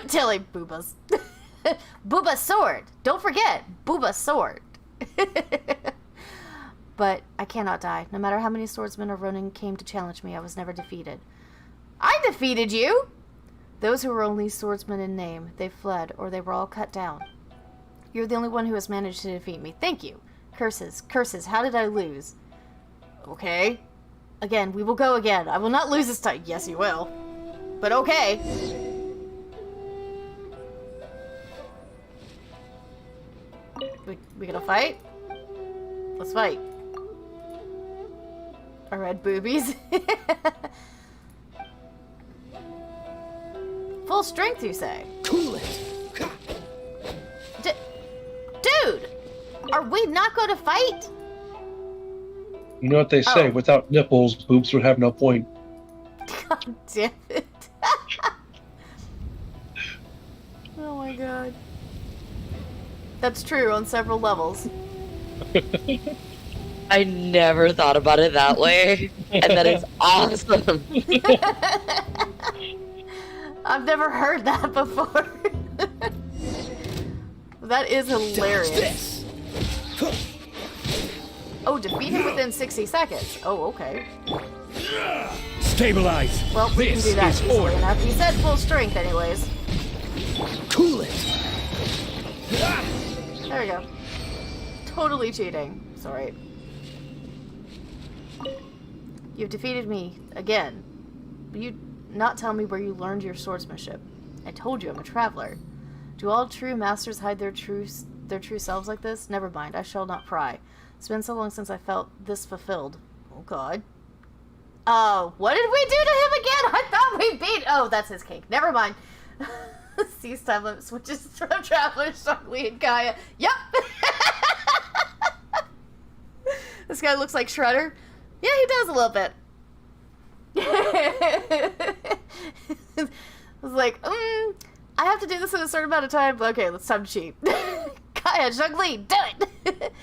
S1: Tilly boobas. Booba's sword! Don't forget! Booba's sword! But I cannot die. No matter how many swordsmen or ronin came to challenge me, I was never defeated. I defeated you! Those who were only swordsmen in name, they fled, or they were all cut down. You're the only one who has managed to defeat me. Thank you. Curses, curses, how did I lose? Okay. Again, we will go again. I will not lose this time. Yes, you will. But okay. We gonna fight? Let's fight. Our red boobies. full strength, you say?
S7: Cool it.
S1: Dude! Are we not going to fight?
S2: You know what they say,
S1: Oh.
S2: without nipples, boobs would have no point.
S1: God damn it. Oh my god. That's true on several levels.
S3: I never thought about it that way, and that is awesome.
S1: I've never heard that before. That is hilarious.
S7: This.
S1: Oh, defeat him within 60 seconds. Oh, okay.
S5: Stabilize.
S1: Well, we can
S5: This
S1: do that
S5: is
S1: easily
S5: order.
S1: enough. He said full strength anyways.
S7: Cool it.
S1: There we go. Totally cheating. Sorry. You've defeated me again. Will you not tell me where you learned your swordsmanship? I told you I'm a traveler. Do all true masters hide their true selves like this? Never mind, I shall not pry. It's been so long since I felt this fulfilled. Oh god. What did we do to him again? I thought we beat... Oh, that's his cake. Never mind. Cease time limit switches from Traveler, Shockley, and Gaia. Yep! This guy looks like Shredder. Yeah, he does a little bit. I was like, I have to do this in a certain amount of time. Okay, let's time to cheat. Gaia, Shockley, do it!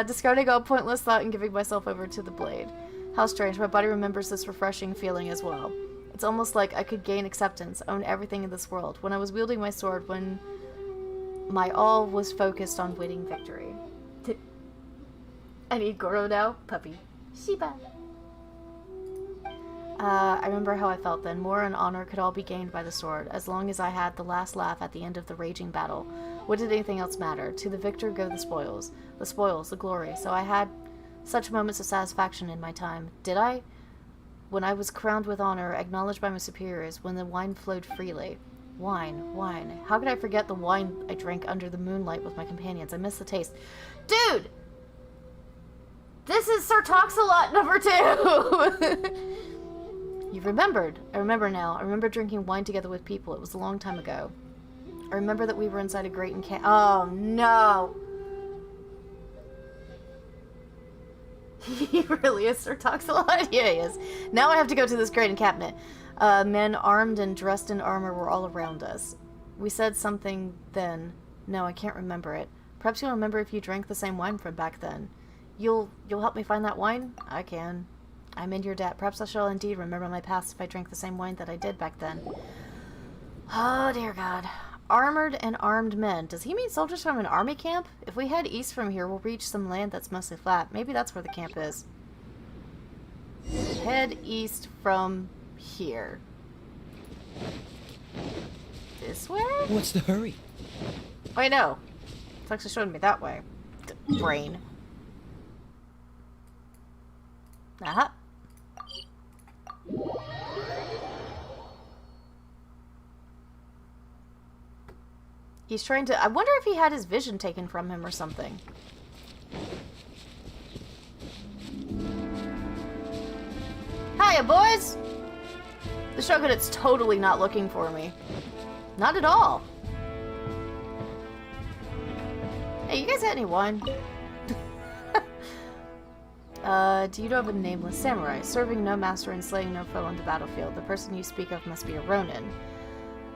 S1: Discarding all pointless thought and giving myself over to the blade. How strange, my body remembers this refreshing feeling as well. It's almost like I could gain acceptance, own everything in this world. When I was wielding my sword, when my all was focused on winning victory. I need Goro now. Puppy. Shiba. I remember how I felt then. More and honor could all be gained by the sword, as long as I had the last laugh at the end of the raging battle. What did anything else matter? To the victor go the spoils. The spoils, the glory. So I had such moments of satisfaction in my time. Did I? When I was crowned with honor, acknowledged by my superiors, when the wine flowed freely. Wine, wine. How could I forget the wine I drank under the moonlight with my companions? I miss the taste. Dude! This is Sir Talks-A-Lot number 2! You've remembered. I remember now. I remember drinking wine together with people. It was a long time ago. I remember that we were inside a grate and Oh, no! He really is Sir Talks-A-Lot? Yeah, he is. Now I have to go to this grate and cabinet. Men armed and dressed in armor were all around us. We said something then. No, I can't remember it. Perhaps you'll remember if you drank the same wine from back then. You'll help me find that wine? I can. I'm in your debt. Perhaps I shall indeed remember my past if I drank the same wine that I did back then. Oh, dear God. Armored and armed men. Does he mean soldiers from an army camp? If we head east from here, we'll reach some land that's mostly flat. Maybe that's where the camp is. Head east from here. This way?
S7: What's the hurry?
S1: Wait, no. It's actually showing me that way. Brain. Aha. He's trying to... I wonder if he had his vision taken from him or something. Hiya, boys! The Shogunate's totally not looking for me. Not at all. Hey, you guys got any wine? Do you know of a nameless samurai, serving no master and slaying no foe on the battlefield? The person you speak of must be a ronin.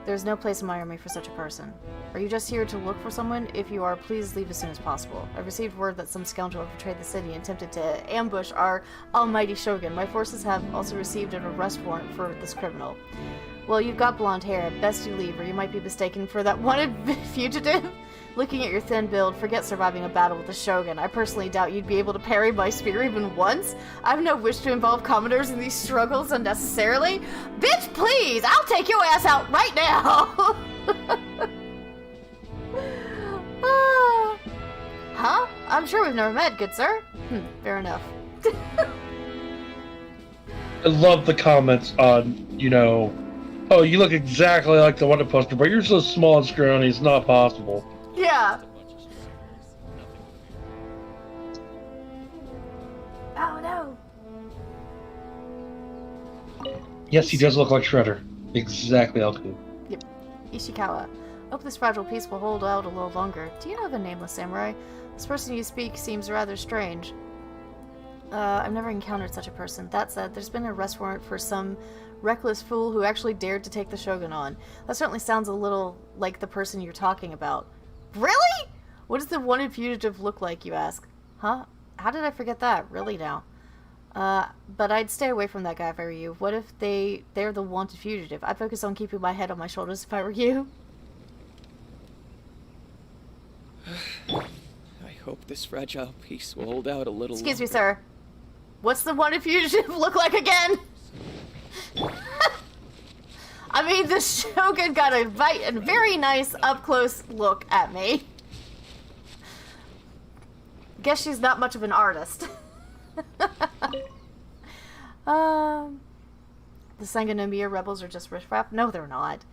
S1: There's no place in my army for such a person. Are you just here to look for someone? If you are, please leave as soon as possible. I've received word that some scoundrel betrayed the city and attempted to ambush our almighty shogun. My forces have also received an arrest warrant for this criminal. Well, you've got blonde hair. Best you leave, or you might be mistaken for that wanted fugitive. Looking at your thin build, forget surviving a battle with the Shogun. I personally doubt you'd be able to parry my spear even once. I have no wish to involve commoners in these struggles unnecessarily. Bitch, please! I'll take your ass out right now! Huh? I'm sure we've never met, good sir. Fair enough.
S2: I love the comments on, you know, oh, you look exactly like the Wonder poster, but you're so small and scrawny, it's not possible.
S1: Yeah. Oh no.
S2: Yes, he does look like Shredder. Exactly, Elku.
S1: Yep. Ishikawa. Hope this fragile piece will hold out a little longer. Do you know of a nameless samurai? This person you speak seems rather strange. I've never encountered such a person. That said, there's been an arrest warrant for some reckless fool who actually dared to take the Shogun on. That certainly sounds a little like the person you're talking about. Really? What does the wanted fugitive look like, you ask? Huh? How did I forget that? Really now? But I'd stay away from that guy if I were you. What if they're the wanted fugitive? I'd focus on keeping my head on my shoulders if I were you.
S7: I hope this fragile piece will hold out a little
S1: Excuse me,
S7: longer.
S1: sir. What's the wanted fugitive look like again? I mean, the Shogun got a very nice up-close look at me. Guess she's not much of an artist. The Sangonomiya rebels are just riffraff? No, they're not.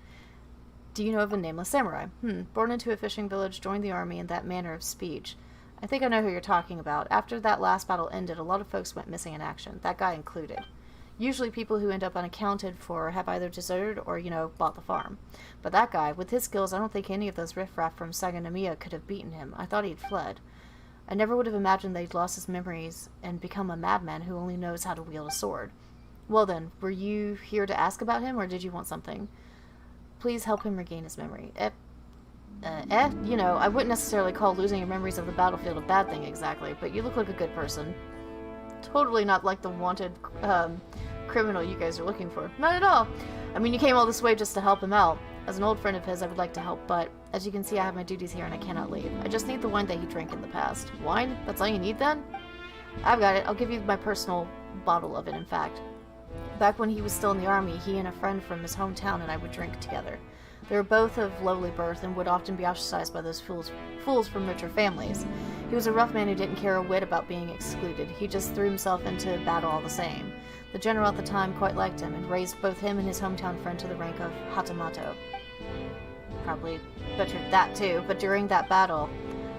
S1: Do you know of a nameless samurai? Born into a fishing village, joined the army in that manner of speech. I think I know who you're talking about. After that last battle ended, a lot of folks went missing in action, that guy included. Usually people who end up unaccounted for have either deserted or, bought the farm. But that guy, with his skills, I don't think any of those riffraff from Sangonomiya could have beaten him. I thought he'd fled. I never would have imagined they'd lost his memories and become a madman who only knows how to wield a sword. Well then, were you here to ask about him, or did you want something? Please help him regain his memory. I wouldn't necessarily call losing your memories of the battlefield a bad thing exactly, but you look like a good person. Totally not like the wanted, criminal you guys are looking for. Not at all. I mean, you came all this way just to help him out. As an old friend of his, I would like to help, but as you can see, I have my duties here and I cannot leave. I just need the wine that he drank in the past. Wine? That's all you need then? I've got it. I'll give you my personal bottle of it, in fact. Back when he was still in the army, he and a friend from his hometown and I would drink together. They were both of lowly birth and would often be ostracized by those fools from richer families. He was a rough man who didn't care a whit about being excluded. He just threw himself into battle all the same. The general at the time quite liked him and raised both him and his hometown friend to the rank of Hatamato. Probably butchered that too, but during that battle,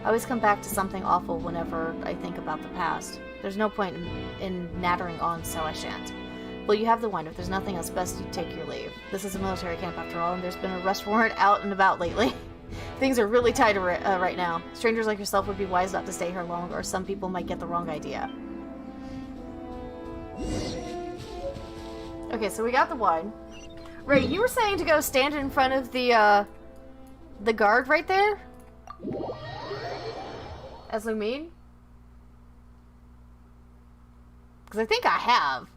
S1: I always come back to something awful whenever I think about the past. There's no point in nattering on, so I shan't. Well, you have the wine. If there's nothing else, best you take your leave. This is a military camp after all, and there's been a arrest warrant out and about lately. Things are really tight right now. Strangers like yourself would be wise not to stay here long, or some people might get the wrong idea. Okay, so we got the wine. Ray, you were saying to go stand in front of the guard right there? As Lumine? Because I think I have.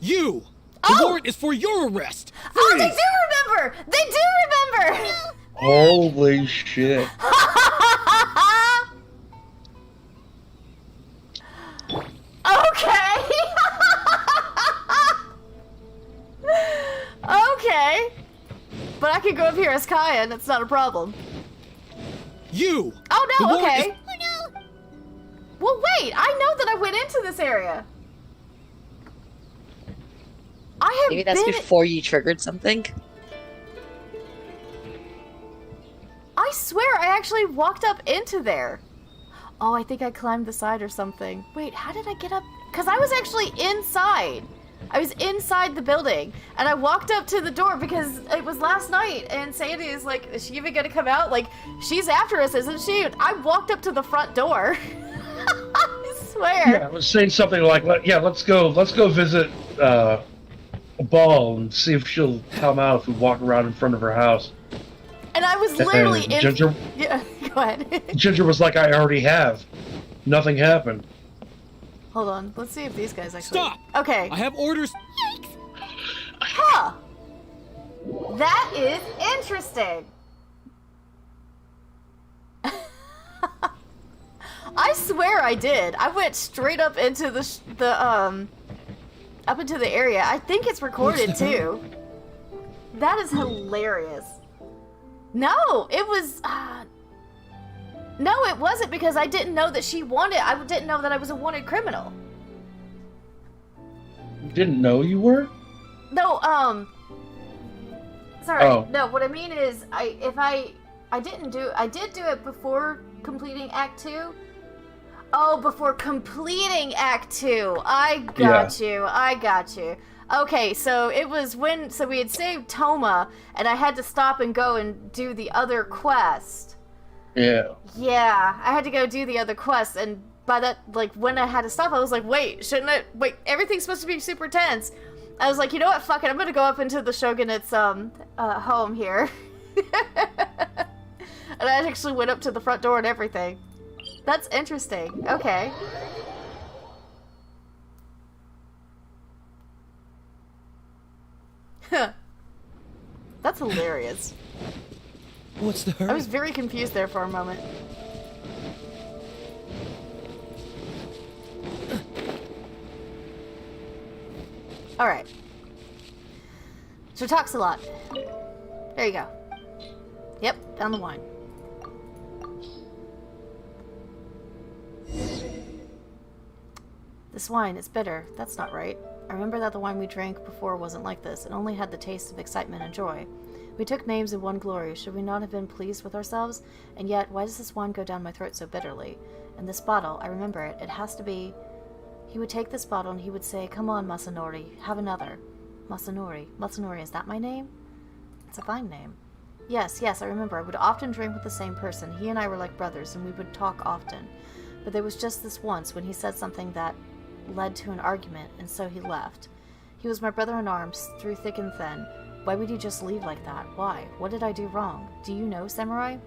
S7: You! The
S1: Oh!
S7: warrant is for your arrest!
S1: Oh, they
S7: Freeze!
S1: do remember! They do remember!
S2: Holy shit.
S1: Okay! Okay. But I can go up here as Kaya and it's not a problem.
S7: You!
S1: Oh
S7: The
S1: no,
S7: warrant
S1: okay.
S7: is-
S1: Oh no! Well wait, I know that I went into this area. I have
S3: Maybe that's
S1: been...
S3: before you triggered something.
S1: I swear I actually walked up into there. Oh, I think I climbed the side or something. Wait, how did I get up? Because I was actually inside. I was inside the building. And I walked up to the door because it was last night. And Sandy is like, is she even going to come out? Like, she's after us, isn't she? I walked up to the front door. I swear.
S2: Yeah, I was saying something like, let's go visit a ball and see if she'll come out if we walk around in front of her house.
S1: And I was literally
S2: And
S1: in...
S2: Ginger,
S1: Yeah, go ahead.
S2: Ginger was like, I already have. Nothing happened.
S1: Hold on. Let's see if these guys actually...
S7: Stop!
S1: Okay.
S7: I have orders.
S1: Huh. That is interesting. I swear I did. I went straight up into up into the area. I think it's recorded too. That is hilarious. No, it was no, it wasn't because I didn't know that she wanted. I didn't know that I was a wanted criminal.
S2: You didn't know you were?
S1: No, sorry.
S2: Oh.
S1: No, what I mean is, I did do it before completing Act 2. Oh, before completing Act 2. I got you. Okay, so it was when... So we had saved Toma, and I had to stop and go and do the other quest.
S2: Yeah.
S1: Yeah, I had to go do the other quest, and by that, like, when I had to stop, I was like, wait, shouldn't I... Wait, everything's supposed to be super tense. I was like, you know what, fuck it, I'm gonna go up into the Shogunate's, home here. And I actually went up to the front door and everything. That's interesting. Okay. That's hilarious.
S7: What's the hurry?
S1: I was very confused there for a moment. Alright. So talks a lot. There you go. Yep, down the wine. This wine is bitter. That's not right. I remember that the wine we drank before wasn't like this. It only had the taste of excitement and joy. We took names and won glory. Should we not have been pleased with ourselves? And yet, why does this wine go down my throat so bitterly? And this bottle, I remember it. It has to be... He would take this bottle and he would say, "Come on, Masanori, have another." Masanori. Masanori, is that my name? It's a fine name. Yes, I remember. I would often drink with the same person. He and I were like brothers, and we would talk often. But there was just this once when he said something that led to an argument, and so he left. He was my brother in arms, through thick and thin. Why would he just leave like that? Why? What did I do wrong? Do you know, Samurai? You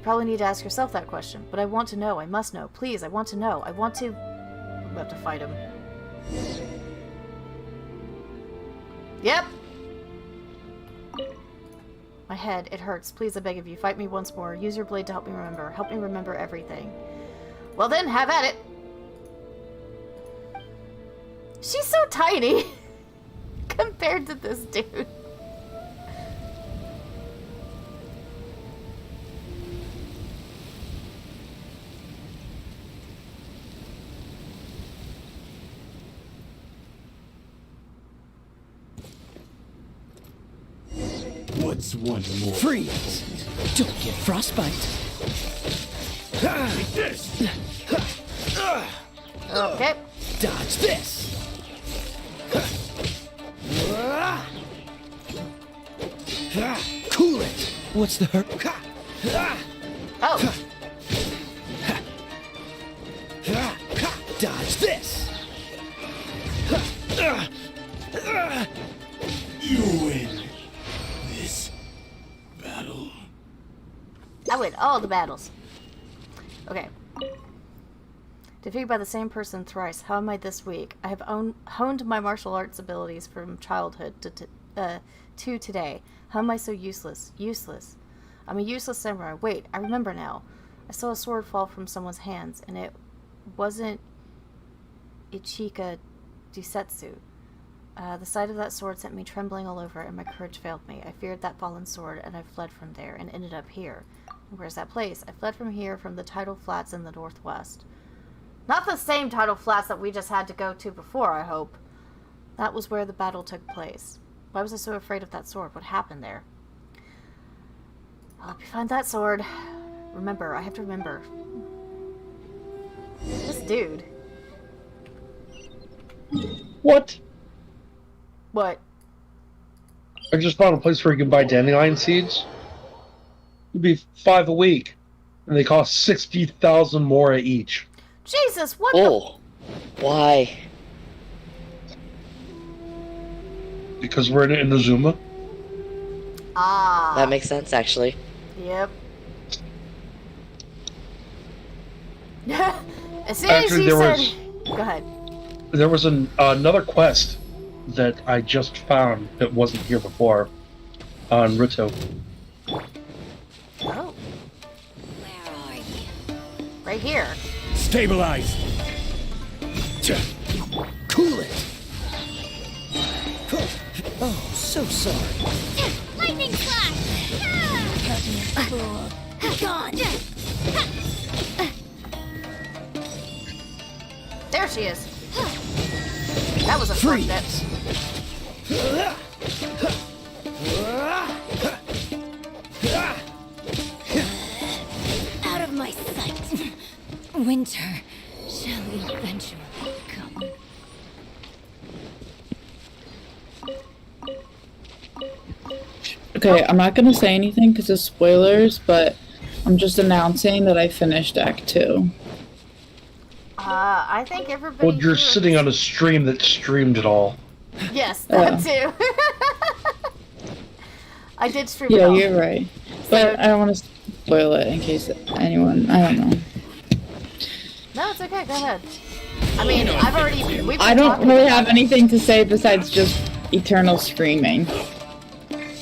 S1: probably need to ask yourself that question, but I want to know. I must know. Please, I want to know. I want to... I'm about to fight him. Yep! My head, it hurts. Please, I beg of you, fight me once more. Use your blade to help me remember. Help me remember everything. Well then, have at it! She's so tiny compared to this dude.
S5: What's one more?
S7: Freeze! Don't get frostbite.
S5: Like this!
S1: Okay.
S7: Dodge this! Cool it! What's the hurt?
S1: Oh.
S7: Dodge this!
S5: You win this battle.
S1: I win all the battles. Okay. Defeated by the same person thrice. How am I this weak? I have honed my martial arts abilities from childhood to today. How am I so useless? Useless. I'm a useless samurai. Wait, I remember now. I saw a sword fall from someone's hands, and it wasn't Ichika Dusetsu. The sight of that sword sent me trembling all over, and my courage failed me. I feared that fallen sword, and I fled from there, and ended up here. Where's that place? I fled from here, from the tidal flats in the northwest. Not the same tidal flats that we just had to go to before, I hope. That was where the battle took place. Why was I so afraid of that sword? What happened there? I'll help you find that sword. Remember, I have to remember. This dude.
S2: What?
S1: What?
S2: I just found a place where you can buy dandelion seeds. It'd be 5 a week, and they cost 60,000 more each.
S1: Jesus, what
S3: Oh, why?
S2: Because we're in Inazuma.
S1: the... Ah.
S3: That makes sense, actually.
S1: Yep. As soon as
S2: Actually,
S1: you
S2: there
S1: said... Go ahead.
S2: There was another quest that I just found that wasn't here before on Rito.
S1: Oh,
S4: Where are you?
S1: right here.
S5: Stabilize!
S7: Cool it! Oh, so sorry.
S4: Lightning slash! Gone!
S1: There she is. That was a free bit.
S4: Out of my sight. Winter shall eventually come.
S8: Okay, I'm not gonna say anything because of spoilers, but I'm just announcing that I finished Act 2.
S1: I think everybody.
S2: Well, you're
S1: here
S2: sitting
S1: has-
S2: on a stream that streamed it all.
S1: Yes, that too. I did stream it
S8: Yeah,
S1: all.
S8: you're right. But I don't want to spoil it in case anyone. I don't know.
S1: No, it's okay. Go ahead. I mean, I've already. We've been
S8: I don't
S1: talking
S8: really
S1: about
S8: have
S1: it.
S8: anything to say besides just eternal screaming.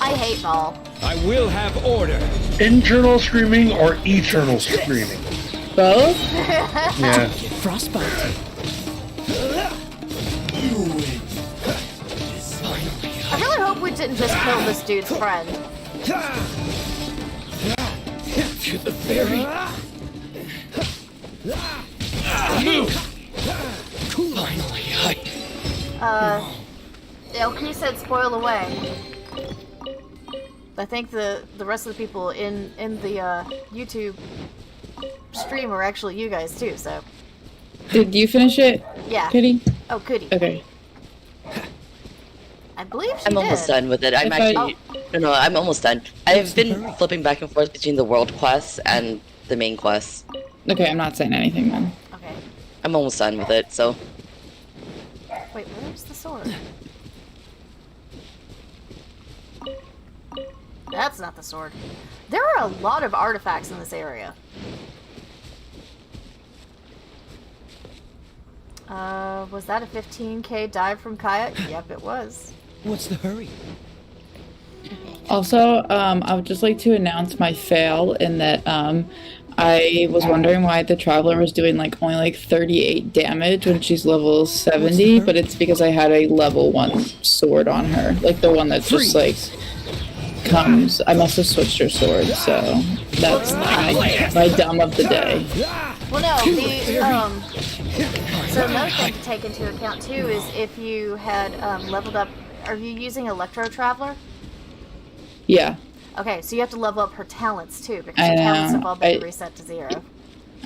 S1: I hate Maul.
S5: I will have order.
S2: Internal screaming or eternal screaming?
S8: Both?
S2: Yeah.
S7: Frostbite.
S1: I really hope we didn't just kill this dude's friend.
S7: Capture the fairy. Finally,
S1: LQ said spoil away. I think the rest of the people in the YouTube stream are actually you guys too, so.
S8: Did you finish it,
S1: Yeah.
S8: Kitty?
S1: Oh, goody.
S8: Okay.
S1: I believe she
S3: I'm
S1: did.
S3: almost done with it. I'm
S8: If I-
S3: actually no, I'm almost done. I've been flipping back and forth between the world quests and the main quests.
S8: Okay, I'm not saying anything then.
S1: Okay.
S3: I'm almost done with it, so
S1: Wait, where's the sword? That's not the sword. There are a lot of artifacts in this area. Was that a 15k dive from kayak? Yep, it was.
S7: what's the hurry?
S8: Also, I would just like to announce my fail in that I was wondering why the Traveler was doing only 38 damage when she's level 70, but it's because I had a level 1 sword on her. Like the one that just comes. I must have switched her sword, so that's my dumb of the day.
S1: Well, no, so another thing to take into account too is if you had leveled up. Are you using Electro Traveler?
S8: Yeah,
S1: Okay, so you have to level up her talents too because
S8: I
S1: her talents
S8: know.
S1: have all been reset to 0.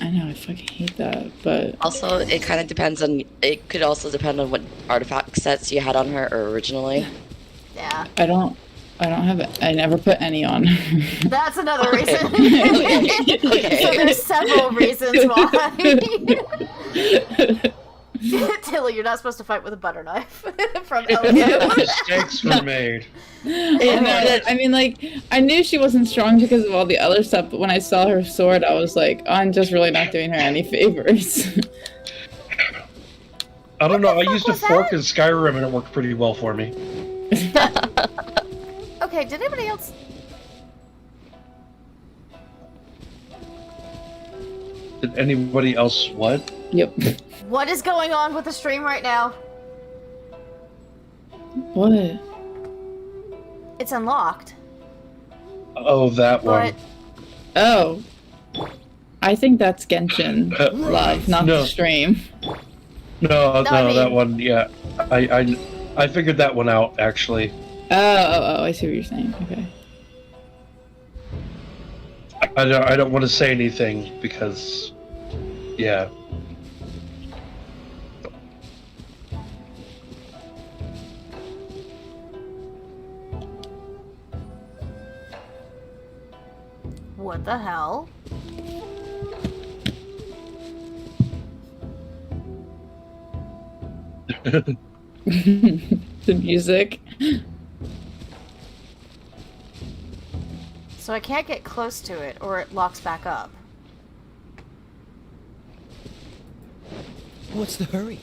S8: I know, I fucking hate that, but
S3: also it kind of depends on. It could also depend on what artifact sets you had on her originally.
S1: Yeah,
S8: I never put any on.
S1: that's another reason.
S3: Okay.
S1: So there's several reasons why. Tilly, you're not supposed to fight with a butter knife from LQ.
S2: Mistakes were made.
S8: I mean, I knew she wasn't strong because of all the other stuff, but when I saw her sword, I was like, I'm just really not doing her any favors.
S2: I don't know. I used a
S1: was
S2: fork
S1: that?
S2: in Skyrim and it worked pretty well for me.
S1: Okay, did anybody else?
S2: Did anybody else what?
S8: Yep.
S1: What is going on with the stream right now?
S8: What?
S1: It's unlocked.
S2: Oh, that one.
S1: But
S8: Oh. I think that's Genshin Live, not
S2: No.
S8: the stream.
S2: No,
S1: I mean-
S2: that one. Yeah, I figured that one out actually.
S8: Oh, I see what you're saying. Okay.
S2: I don't want to say anything because, yeah.
S1: what the hell?
S8: The music.
S1: So I can't get close to it, or it locks back up.
S7: What's the hurry?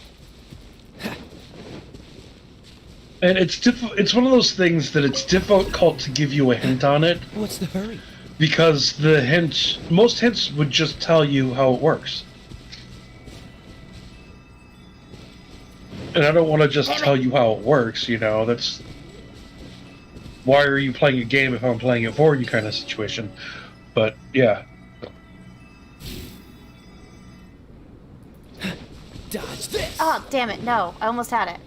S2: And it's one of those things that it's difficult to give you a hint on it
S7: What's the hurry?
S2: because most hints would just tell you how it works. And I don't want to just tell you how it works, that's... Why are you playing a game if I'm playing it for you kind of situation. But, yeah.
S7: Dodge this!
S1: Oh, damn it, no. I almost had it.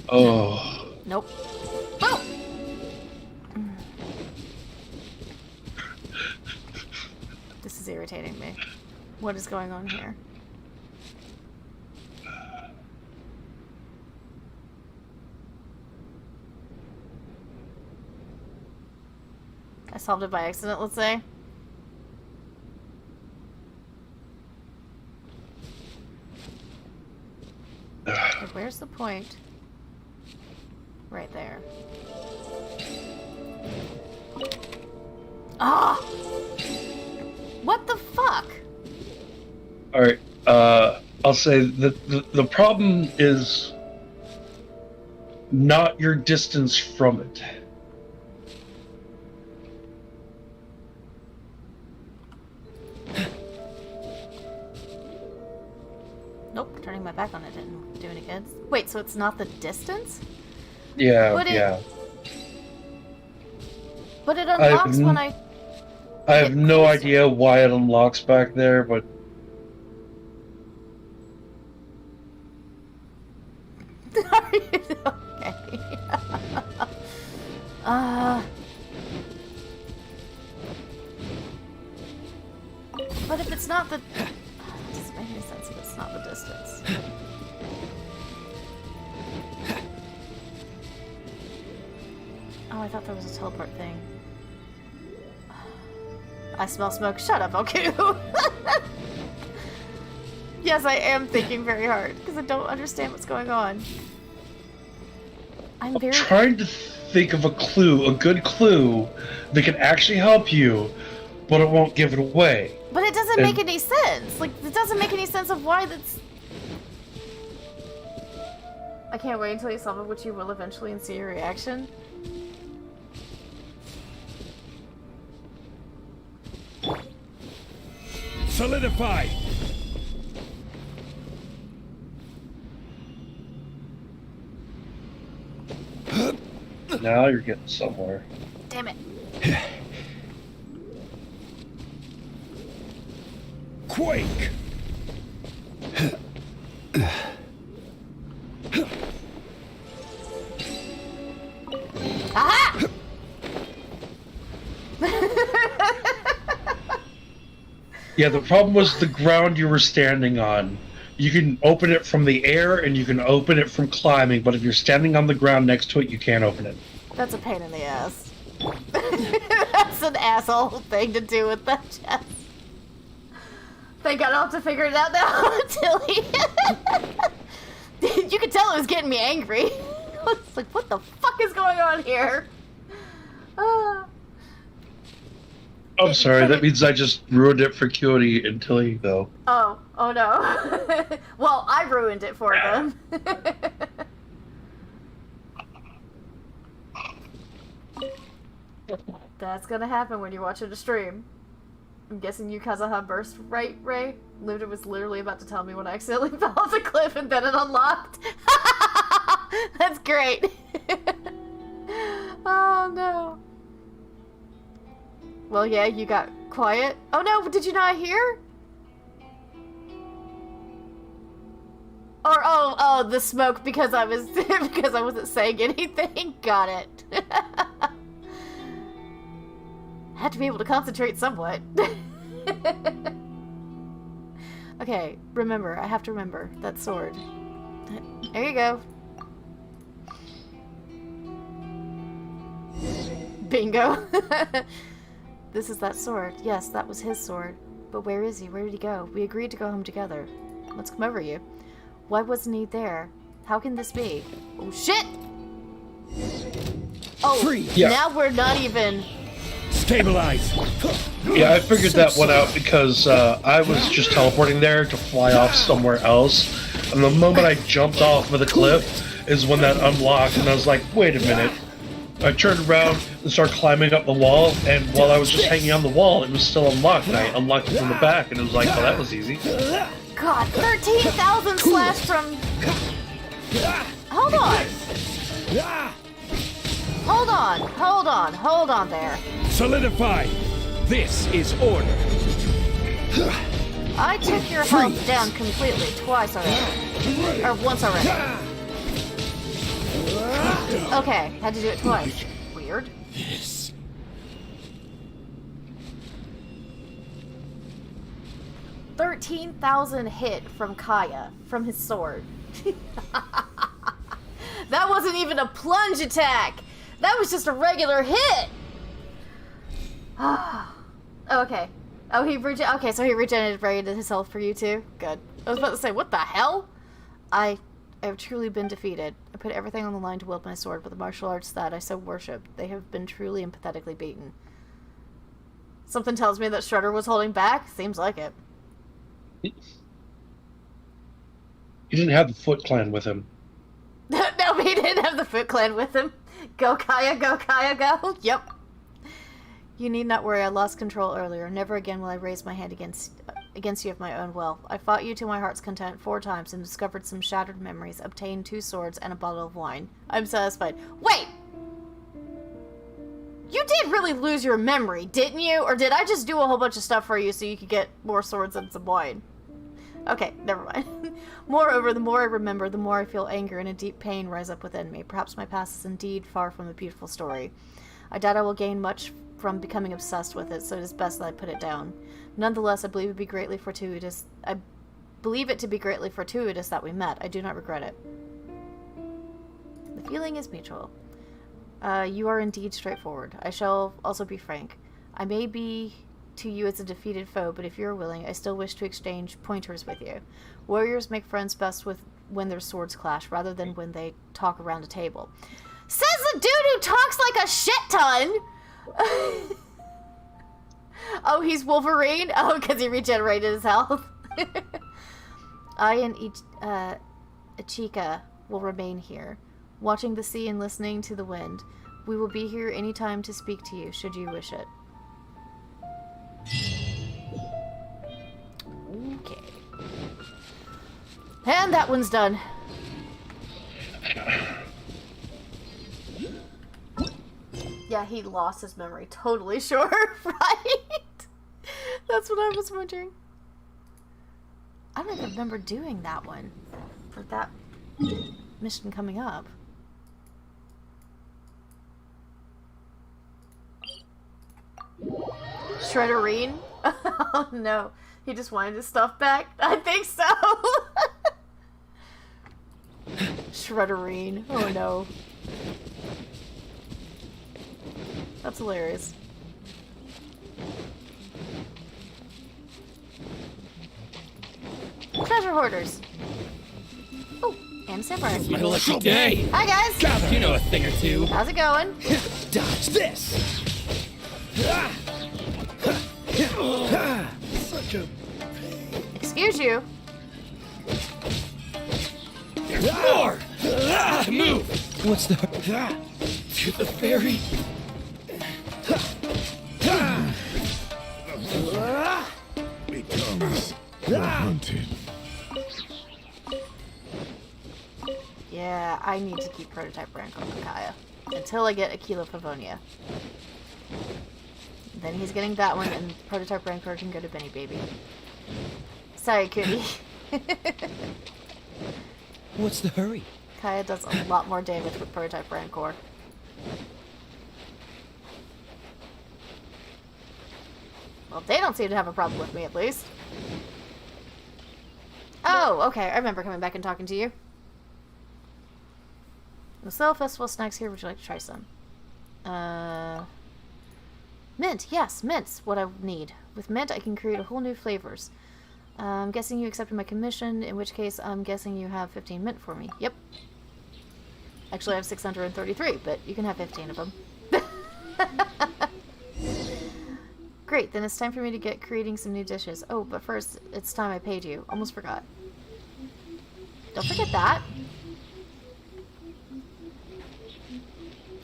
S2: Oh.
S1: Nope. Oh! This is irritating me. What is going on here? I solved it by accident, let's say. Okay, where's the point? Right there. Ah! What the fuck?
S2: Alright, I'll say that the problem is not your distance from it.
S1: Nope, turning my back on it didn't do any good. Wait, so it's not the distance?
S2: Yeah,
S1: But it-
S2: yeah.
S1: But it unlocks when I...
S2: I have
S1: get
S2: no
S1: closer.
S2: idea why it unlocks back there, but
S1: okay. But if it's not the... It doesn't make any sense if it's not the distance. Oh, I thought there was a teleport thing. I smell smoke. Shut up, Oku. Yes, I am thinking very hard because I don't understand what's going on. I'm very...
S2: trying to think of a good clue that can actually help you, but it won't give it away.
S1: But it doesn't make any sense. Like, it doesn't make any sense of why that's... I can't wait until you solve it, which you will eventually, and see your reaction.
S5: Solidify.
S2: Now you're getting somewhere.
S1: Damn it.
S5: Quake.
S1: Aha!
S2: Yeah, the problem was the ground you were standing on. You can open it from the air and you can open it from climbing, but if you're standing on the ground next to it, you can't open it.
S1: That's a pain in the ass. That's an asshole thing to do with that chest. Thank God I'll have to figure it out now, Tilly. You could tell it was getting me angry. It's like, what the fuck is going on here?
S2: I'm sorry, that means I just ruined it for Cutie and Tilly, though.
S1: Oh no. Well, I ruined it for them. That's gonna happen when you're watching a stream. I'm guessing you Kazaha burst, right, Ray? Luda was literally about to tell me when I accidentally fell off the cliff and then it unlocked. That's great. Oh no. Well, yeah, you got quiet. Oh no, did you not hear? Or oh, the smoke because I was because I wasn't saying anything. Got it. Had to be able to concentrate somewhat. Okay, remember, I have to remember that sword. There you go. Bingo. This is that sword. Yes, that was his sword. But where is he? Where did he go? We agreed to go home together. Let's come over you. Why wasn't he there? How can this be? Oh, shit! Oh,
S5: Freeze.
S2: Yeah.
S1: Now we're not even...
S5: Stabilize.
S2: Yeah, I figured that one out because I was just teleporting there to fly off somewhere else. And the moment I jumped off of the cliff is when that unlocked, and I was like, wait a minute. I turned around and started climbing up the wall, and while I was just hanging on the wall, it was still unlocked, and I unlocked it from the back, and it was like, oh, that was easy.
S1: God, 13,000 slash from... Hold on. Hold on. Hold on. Hold on there.
S5: Solidify. This is order.
S1: I took your health down completely twice already. Or once already. Okay, had to do it twice. Weird.
S5: Yes.
S1: 13,000 hit from Kaya, from his sword. That wasn't even a plunge attack! That was just a regular hit! Okay. Oh, okay, so he regenerated his health for you too? Good. I was about to say, what the hell? I have truly been defeated. I put everything on the line to wield my sword, but the martial arts that I so worship, they have been truly and pathetically beaten. Something tells me that Shredder was holding back. Seems like it.
S2: He didn't have the Foot Clan with him.
S1: No, he didn't have the Foot Clan with him. Go, Kaya, go, Kaya, go. Yep. You need not worry, I lost control earlier. Never again will I raise my hand against you of my own will. I fought you to my heart's content 4 times and discovered some shattered memories, obtained 2 swords and a bottle of wine. I'm satisfied. Wait! You did really lose your memory, didn't you? Or did I just do a whole bunch of stuff for you so you could get more swords and some wine? Okay, never mind. Moreover, the more I remember, the more I feel anger and a deep pain rise up within me. Perhaps my past is indeed far from a beautiful story. I doubt I will gain much from becoming obsessed with it, so it is best that I put it down. Nonetheless, I believe it to be greatly fortuitous that we met. I do not regret it. The feeling is mutual. You are indeed straightforward. I shall also be frank. I may be to you as a defeated foe, but if you are willing, I still wish to exchange pointers with you. Warriors make friends best when their swords clash, rather than when they talk around a table. Says the dude who talks like a shit ton! Oh, he's Wolverine? Oh, because he regenerated his health. I and Ichika will remain here, watching the sea and listening to the wind. We will be here any time to speak to you, should you wish it. Okay. And that one's done. Yeah, he lost his memory. Totally sure, right? That's what I was wondering. I don't even remember doing that one. For that mission coming up. Shredderine? Oh no. He just wanted his stuff back? I think so. Shredderine. Oh no. That's hilarious. Treasure hoarders. Oh, and Samurai.
S5: Electric day.
S1: Hi guys.
S5: You know a thing or two.
S1: How's it going?
S7: Dodge this!
S6: Such a
S1: Excuse you.
S5: More! Move!
S7: What's the...
S5: To the ferry.
S6: becomes the hunted.
S1: Yeah, I need to keep prototype rank on Kaya until I get Aquila Pavonia. Then he's getting that one, and prototype Rancor can go to Benny Baby. Sorry, Cootie.
S7: What's the hurry?
S1: Kaya does a lot more damage with prototype Rancor. Well, they don't seem to have a problem with me, at least. Oh, okay. I remember coming back and talking to you. The sell festival snacks here. Would you like to try some? Mint. Yes, mint's what I need. With mint, I can create a whole new flavors. I'm guessing you accepted my commission, in which case I'm guessing you have 15 mint for me. Yep. Actually, I have 633, but you can have 15 of them. Great, then it's time for me to get creating some new dishes. Oh, but first, it's time I paid you. Almost forgot. Don't forget that.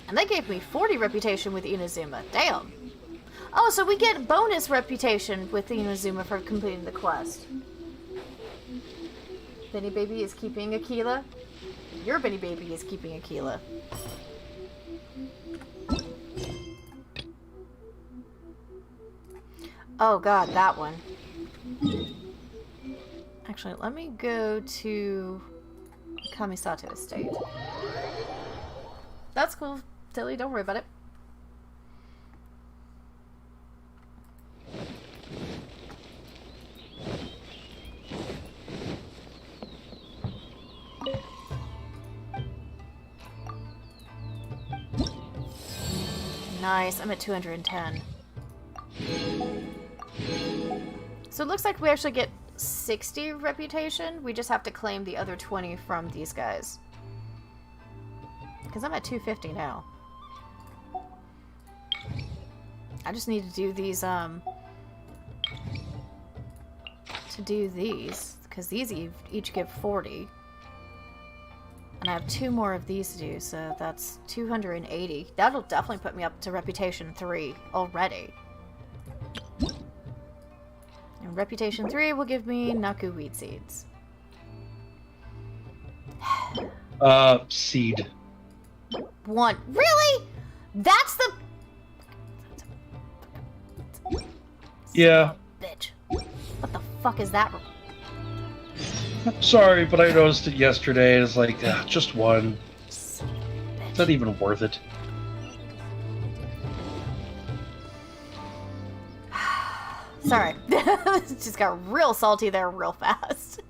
S1: And they gave me 40 reputation with Inazuma. Damn. Oh, so we get bonus reputation with Inazuma for completing the quest. Benny Baby is keeping Aquila. Your Benny Baby is keeping Aquila. Oh god, that one. Actually, let me go to Kamisato Estate. That's cool, Tilly, don't worry about it. Nice, I'm at 210. So it looks like we actually get 60 reputation. We just have to claim the other 20 from these guys. Because I'm at 250 now. I just need to do these, because these each give 40. And I have 2 more of these to do, so that's 280. That'll definitely put me up to reputation 3 already. And reputation 3 will give me Naku weed seeds.
S2: Seed.
S1: 1. Really? That's the...
S2: Yeah.
S1: Bitch. What the fuck is that?
S2: Sorry, but I noticed it yesterday. It's like, just 1. It's not even worth it.
S1: Sorry. Just got real salty there real fast.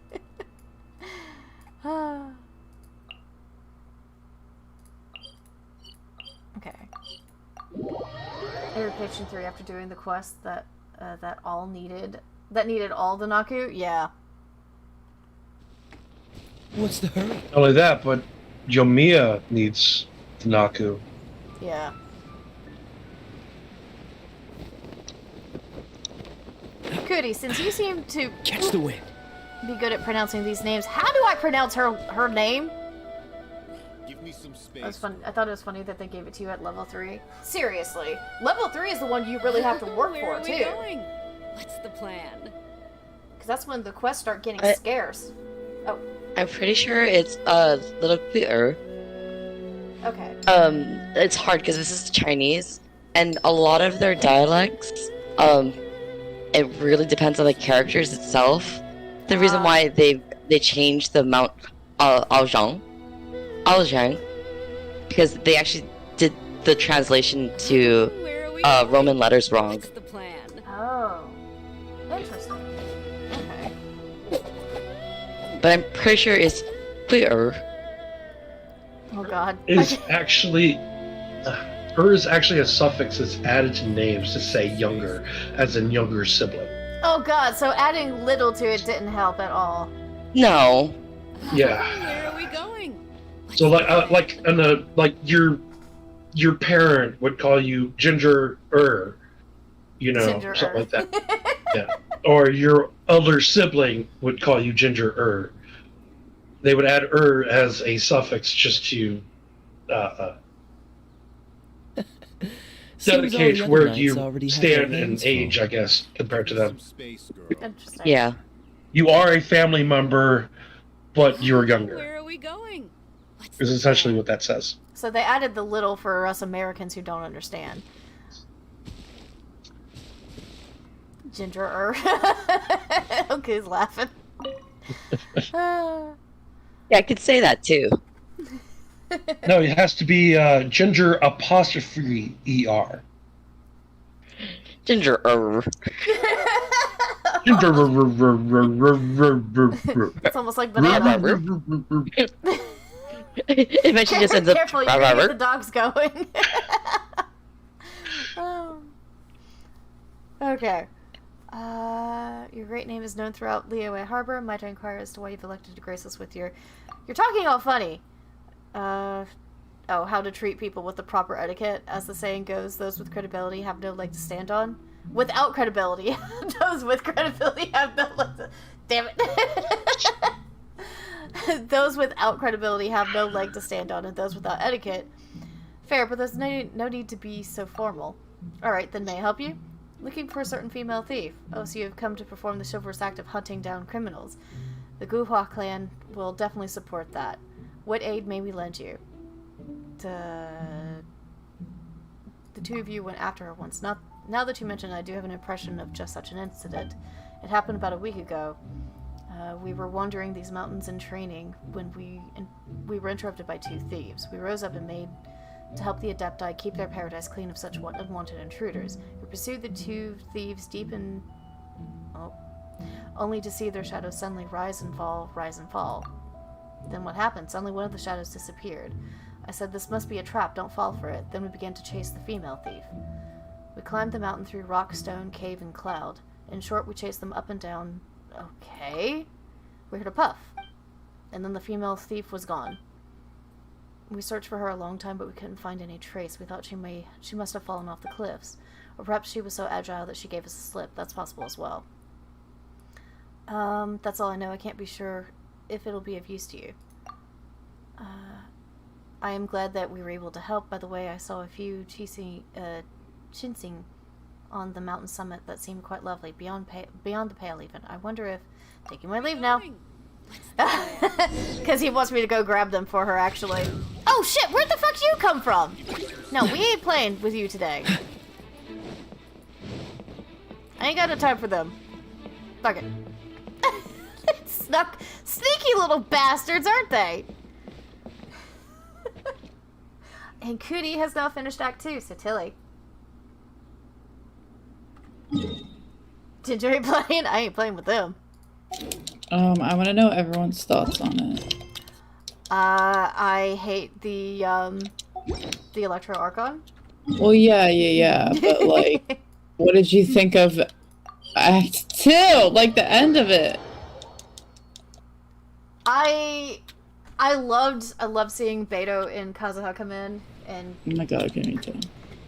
S1: Okay. Irritation 3 after doing the quest that needed all the Naku? Yeah.
S7: What's the hurry?
S2: Not only that, but Yomiya needs the Naku.
S1: Yeah. Cootie, since you seem to
S7: Catch the wind.
S1: be good at pronouncing these names, how do I pronounce her name?
S9: Give me some space.
S1: That was fun. I thought it was funny that they gave it to you at level 3. Seriously, level 3 is the one you really have to work
S4: Where
S1: for
S4: are
S1: too.
S4: we going? What's the plan?
S1: Because that's when the quests start getting scarce. Oh,
S3: I'm pretty sure it's little clearer.
S1: okay.
S3: It's hard because this is Chinese, and a lot of their dialects, it really depends on the characters itself. The reason why they changed the Mount Aozhang, because they actually did the translation to
S4: Where are we
S3: Roman letters wrong.
S4: What's the plan?
S1: Oh, interesting. Okay.
S3: But I'm pretty sure it's clearer.
S1: Oh God.
S2: Is actually... is actually a suffix that's added to names to say younger, as in younger sibling.
S1: Oh God. So adding little to it didn't help at all.
S3: No.
S2: Yeah.
S4: Where are we going?
S2: So like your parent would call you Ginger you know,
S1: Ginger-er.
S2: something like that. Yeah. Or your elder sibling would call you Ginger. They would add as a suffix just to
S7: Seems all
S2: dedicate
S7: the other
S2: where
S7: knights
S2: you
S7: already have
S2: stand
S7: their
S2: in
S7: names
S2: age,
S7: full.
S2: I guess, compared to them.
S9: Some space, girl.
S1: Interesting.
S3: Yeah.
S2: You are a family member, but you're younger.
S4: Where are we going? What's
S2: Is
S4: the
S2: essentially
S4: plan?
S2: what that says.
S1: So they added the little for us Americans who don't understand. Ginger. Okay, he's laughing.
S3: Yeah, I could say that too.
S2: No, it has to be Ginger apostrophe ER.
S3: Ginger.
S2: Ginger.
S1: It's almost like banana.
S3: Eventually just ends up.
S1: Careful, you're gonna get the dogs going. Oh. Okay. Your great name is known throughout Liyue Harbor. Might I inquire as to why you've elected to grace us with your... You're talking all funny. How to treat people with the proper etiquette. As the saying goes, those with credibility have no leg to stand on. Without credibility. Those with credibility have no leg to... Damn it. Those without credibility have no leg to stand on, and those without etiquette. Fair, but there's no need to be so formal. Alright, then may I help you? Looking for a certain female thief. Oh, so you have come to perform the chivalrous act of hunting down criminals. The Guhua clan will definitely support that. What aid may we lend you? The 2 of you went after her once. Now that you mention it, I do have an impression of just such an incident. It happened about a week ago. We were wandering these mountains in training when we were interrupted by 2 thieves. We rose up and made to help the Adepti keep their paradise clean of such unwanted intruders. We pursued the 2 thieves deep in... only to see their shadows suddenly rise and fall. Then what happened? Suddenly one of the shadows disappeared. I said, this must be a trap, don't fall for it. Then we began to chase the female thief. We climbed the mountain through rock, stone, cave, and cloud. In short, we chased them up and down. Okay. We heard a puff. And then the female thief was gone. We searched for her a long time, but we couldn't find any trace. We thought she must have fallen off the cliffs. Or perhaps she was so agile that she gave us a slip. That's possible as well. That's all I know. I can't be sure if it'll be of use to you. I am glad that we were able to help. By the way, I saw a few chinsing on the mountain summit that seemed quite lovely, beyond the pale even. I wonder if... Taking my leave now. Because he wants me to go grab them for her, actually. Oh shit, where'd the fuck you come from? No, we ain't playing with you today. I ain't got no time for them. Fuck it. Sneaky little bastards, aren't they? And Cootie has now finished Act 2, so Tilly. Ginger ain't playing? I ain't playing with them.
S8: I want to know everyone's thoughts on it.
S1: I hate the Electro Archon.
S8: Well, yeah, but like, what did you think of Act 2? Like, the end of it?
S1: I loved seeing Beto and Kazuha come in, and
S8: Oh my god, okay, me too.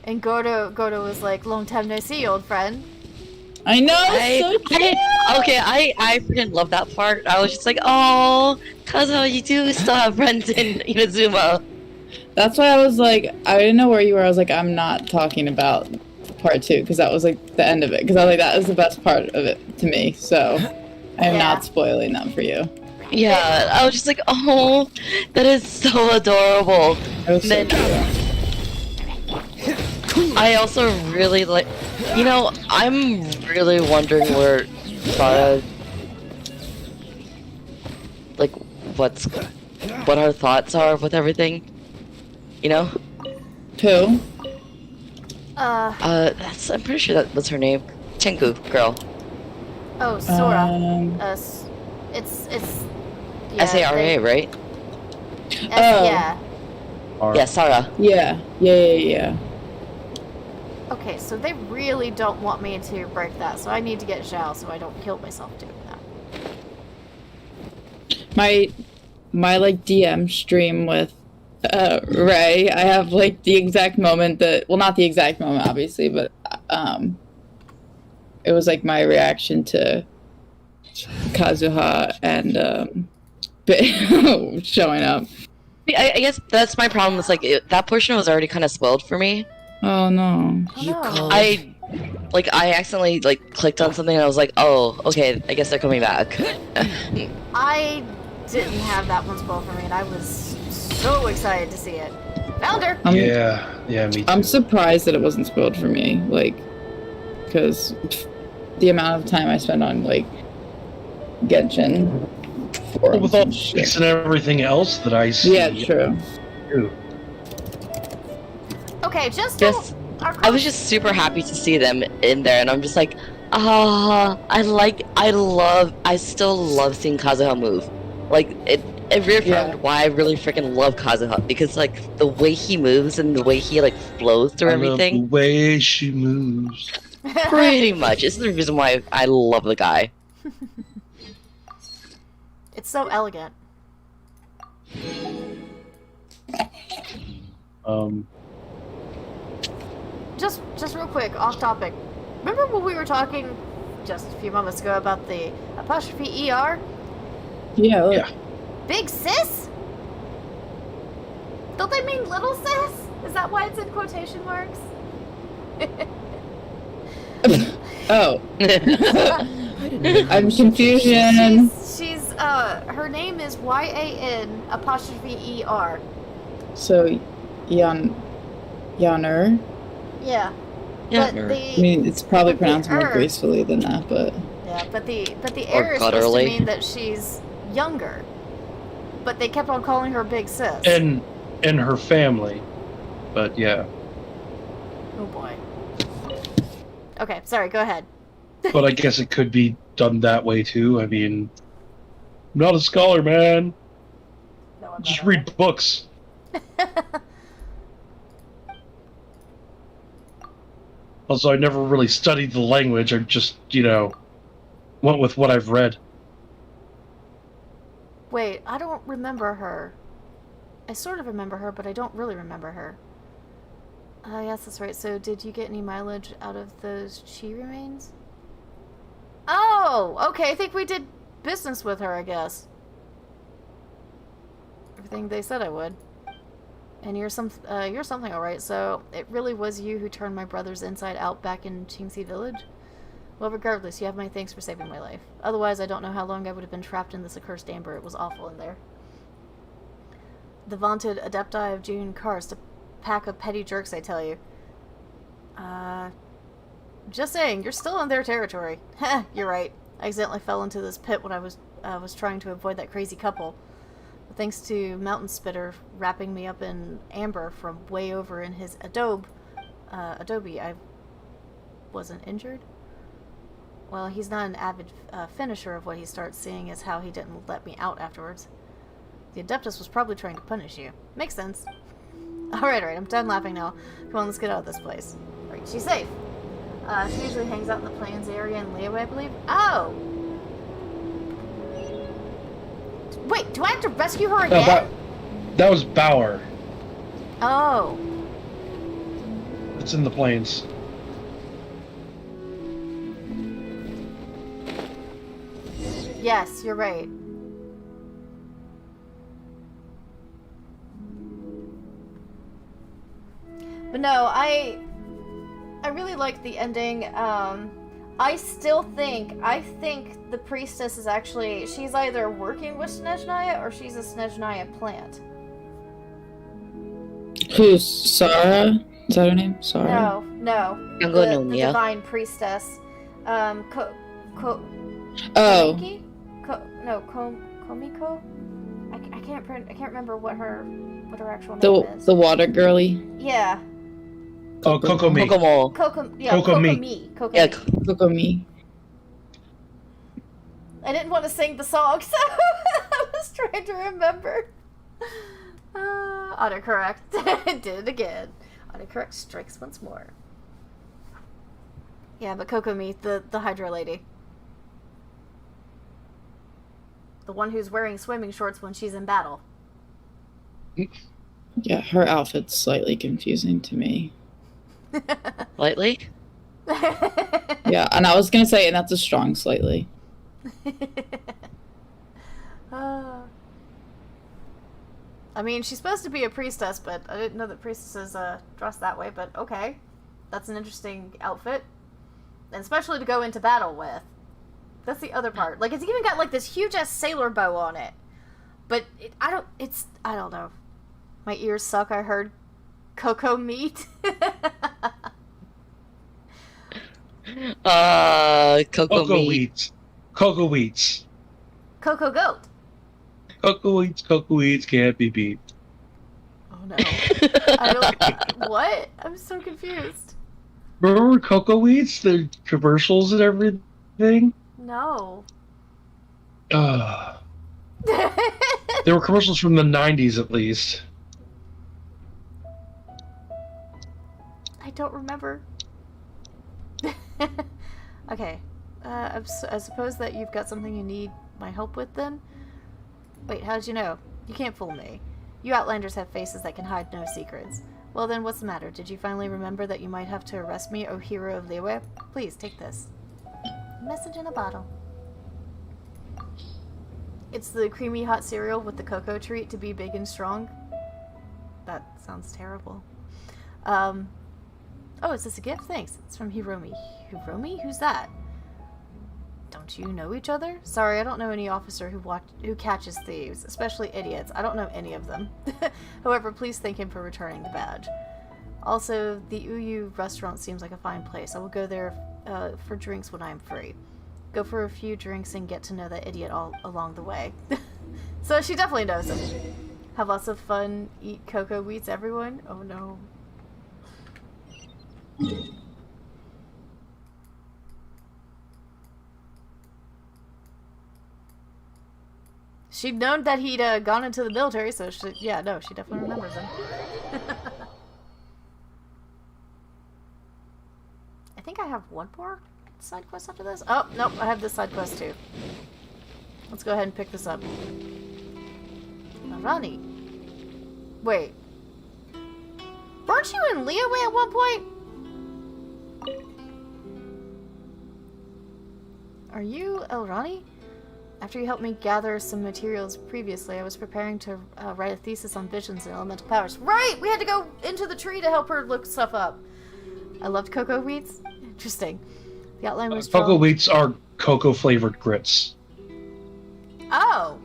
S1: and Gordo was like, long time no see, old friend.
S8: I know,
S3: I freaking love that part. I was just like, oh, Kazuha, you do still have friends in Inazuma.
S8: That's why I was like, I didn't know where you were. I was like, I'm not talking about part 2, because that was like the end of it. Because I was like, that was the best part of it to me. So I'm not spoiling that for you.
S3: Yeah, I was just like, oh, that is so adorable.
S8: It was so
S3: Then I also really like, you know, I'm really wondering where Sarah, like, what her thoughts are with everything, you know?
S8: Who?
S3: I'm pretty sure that was her name. Chenku girl.
S1: Oh, Sora. It's yeah,
S3: S-A-R-A, right?
S1: Yeah.
S3: Yeah, Sarah.
S8: Yeah.
S1: Okay, so they really don't want me to break that, so I need to get Zhao so I don't kill myself doing that.
S8: My like DM stream with Ray, I have like the exact moment that, well, not the exact moment obviously, but it was like my reaction to Kazuha and showing up.
S3: I guess that's my problem. It's like that portion was already kind of spoiled for me.
S8: Oh no.
S6: You called.
S3: I accidentally like clicked on something and I was like, oh, okay, I guess they're coming back.
S1: I didn't have that one spoiled for me, and I was so excited to see it. Found her!
S2: Yeah, me too.
S8: I'm surprised that it wasn't spoiled for me, like, because the amount of time I spend on like Genshin.
S2: With all the leaks and everything else that I see.
S8: Yeah, true.
S2: Too.
S1: Okay, just
S3: Yes, I was just super happy to see them in there, and I'm just like, I still love seeing Kazuha move. Like, it reaffirmed why I really freaking love Kazuha, because, like, the way he moves and the way he, like, flows through
S2: I love
S3: everything.
S2: the way she moves.
S3: Pretty much. It's the reason why I love the guy.
S1: It's so elegant. Just real quick, off topic. Remember when we were talking just a few moments ago about the apostrophe ER?
S8: Yeah. Look.
S2: Yeah.
S1: Big sis? Don't they mean little sis? Is that why it's in quotation marks?
S8: Oh.
S6: I didn't know.
S8: I'm confusion.
S1: She's her name is YAN apostrophe ER.
S8: So, Yaner.
S1: Yeah.
S3: Yeah.
S1: But
S8: I mean, it's probably pronounced more
S1: Er.
S8: gracefully than that, but
S1: Yeah, but the
S3: Or
S1: air is supposed to
S3: gutturally.
S1: mean that she's younger. But they kept on calling her Big Sis.
S2: And her family. But yeah.
S1: Oh boy. Okay, sorry, go ahead.
S2: But I guess it could be done that way too. I mean, I'm not a scholar, man.
S1: No, I'm
S2: Just
S1: not
S2: read books. Also, I never really studied the language. I just, went with what I've read.
S1: Wait, I don't remember her. I sort of remember her, but I don't really remember her. Yes, that's right. So, did you get any mileage out of those chi remains? Oh, okay. I think we did business with her, I guess. Everything they said I would. And you're something, all right. So, it really was you who turned my brother's inside out back in Qingxi Village? Well, regardless, you have my thanks for saving my life. Otherwise, I don't know how long I would have been trapped in this accursed amber. It was awful in there. The vaunted Adepti of June Karst, a pack of petty jerks, I tell you. Just saying, you're still in their territory. Heh, you're right. I accidentally fell into this pit when I was trying to avoid that crazy couple. But thanks to Mountain Spitter wrapping me up in amber from way over in his adobe, I wasn't injured. Well, he's not an avid finisher of what he starts seeing is how he didn't let me out afterwards. The Adeptus was probably trying to punish you. Makes sense. Alright, I'm done laughing now. Come on, let's get out of this place. Right, she's safe. She usually hangs out in the plains area in Leeway, I believe. Oh! Wait, do I have to rescue her again?
S2: No, that was Bauer.
S1: Oh.
S2: It's in the plains.
S1: Yes, you're right. But no, I really liked the ending. I think the priestess is actually, she's either working with Snezhnaya or she's a Snezhnaya plant.
S8: Who's Sarah? Is that her name? Sarah?
S1: No. The divine priestess.
S8: Oh.
S1: Komiko? I can't remember what her actual name is.
S8: The water girly?
S1: Yeah.
S2: Oh, Kokomi.
S3: Kokomo.
S1: Kokomi.
S3: Yeah,
S8: Kokomi.
S1: I didn't want to sing the song, so I was trying to remember. Autocorrect. Did it again. Autocorrect strikes once more. Yeah, but Kokomi, the Hydra lady. The one who's wearing swimming shorts when she's in battle.
S8: Yeah, her outfit's slightly confusing to me.
S3: Slightly?
S8: Yeah, and I was gonna say, and that's a strong slightly.
S1: I mean, she's supposed to be a priestess, but I didn't know that priestesses dress that way, but okay. That's an interesting outfit. And especially to go into battle with. That's the other part. Like, it's even got, like, this huge-ass sailor bow on it. But, I don't know. My ears suck, I heard cocoa meat.
S3: Cocoa meat.
S2: Cocoa wheats.
S1: Cocoa goat.
S2: Cocoa wheats can't be beat.
S1: Oh, no. What? I'm so confused.
S2: Remember Cocoa Wheats? The commercials and everything?
S1: No.
S2: There were commercials from the 90s, at least.
S1: I don't remember. Okay. I suppose that you've got something you need my help with, then? Wait, how did you know? You can't fool me. You Outlanders have faces that can hide no secrets. Well then, what's the matter? Did you finally remember that you might have to arrest me, O hero of Liyue? Please, take this. Message in a bottle. It's the creamy hot cereal with the cocoa treat to be big and strong. That sounds terrible. Oh, is this a gift? Thanks. It's from Hiromi. Hiromi? Who's that? Don't you know each other? Sorry, I don't know any officer who catches thieves, especially idiots. I don't know any of them. However, please thank him for returning the badge. Also, the Uyu restaurant seems like a fine place. I will go there for drinks when I am free. Go for a few drinks and get to know that idiot all along the way. So she definitely knows him. Have lots of fun. Eat cocoa wheats, everyone. Oh no. She'd known that he'd gone into the military, so she definitely remembers him. think I have one more side quest after this. Oh, nope, I have this side quest too. Let's go ahead and pick this up. Rani. Wait. Weren't you in Leeway at one point? Are you Elrani? After you helped me gather some materials previously, I was preparing to write a thesis on visions and elemental powers. Right! We had to go into the tree to help her look stuff up. I loved cocoa wheats. Interesting. The outline was
S2: Cocoa wheats are cocoa-flavored grits,
S1: Oh!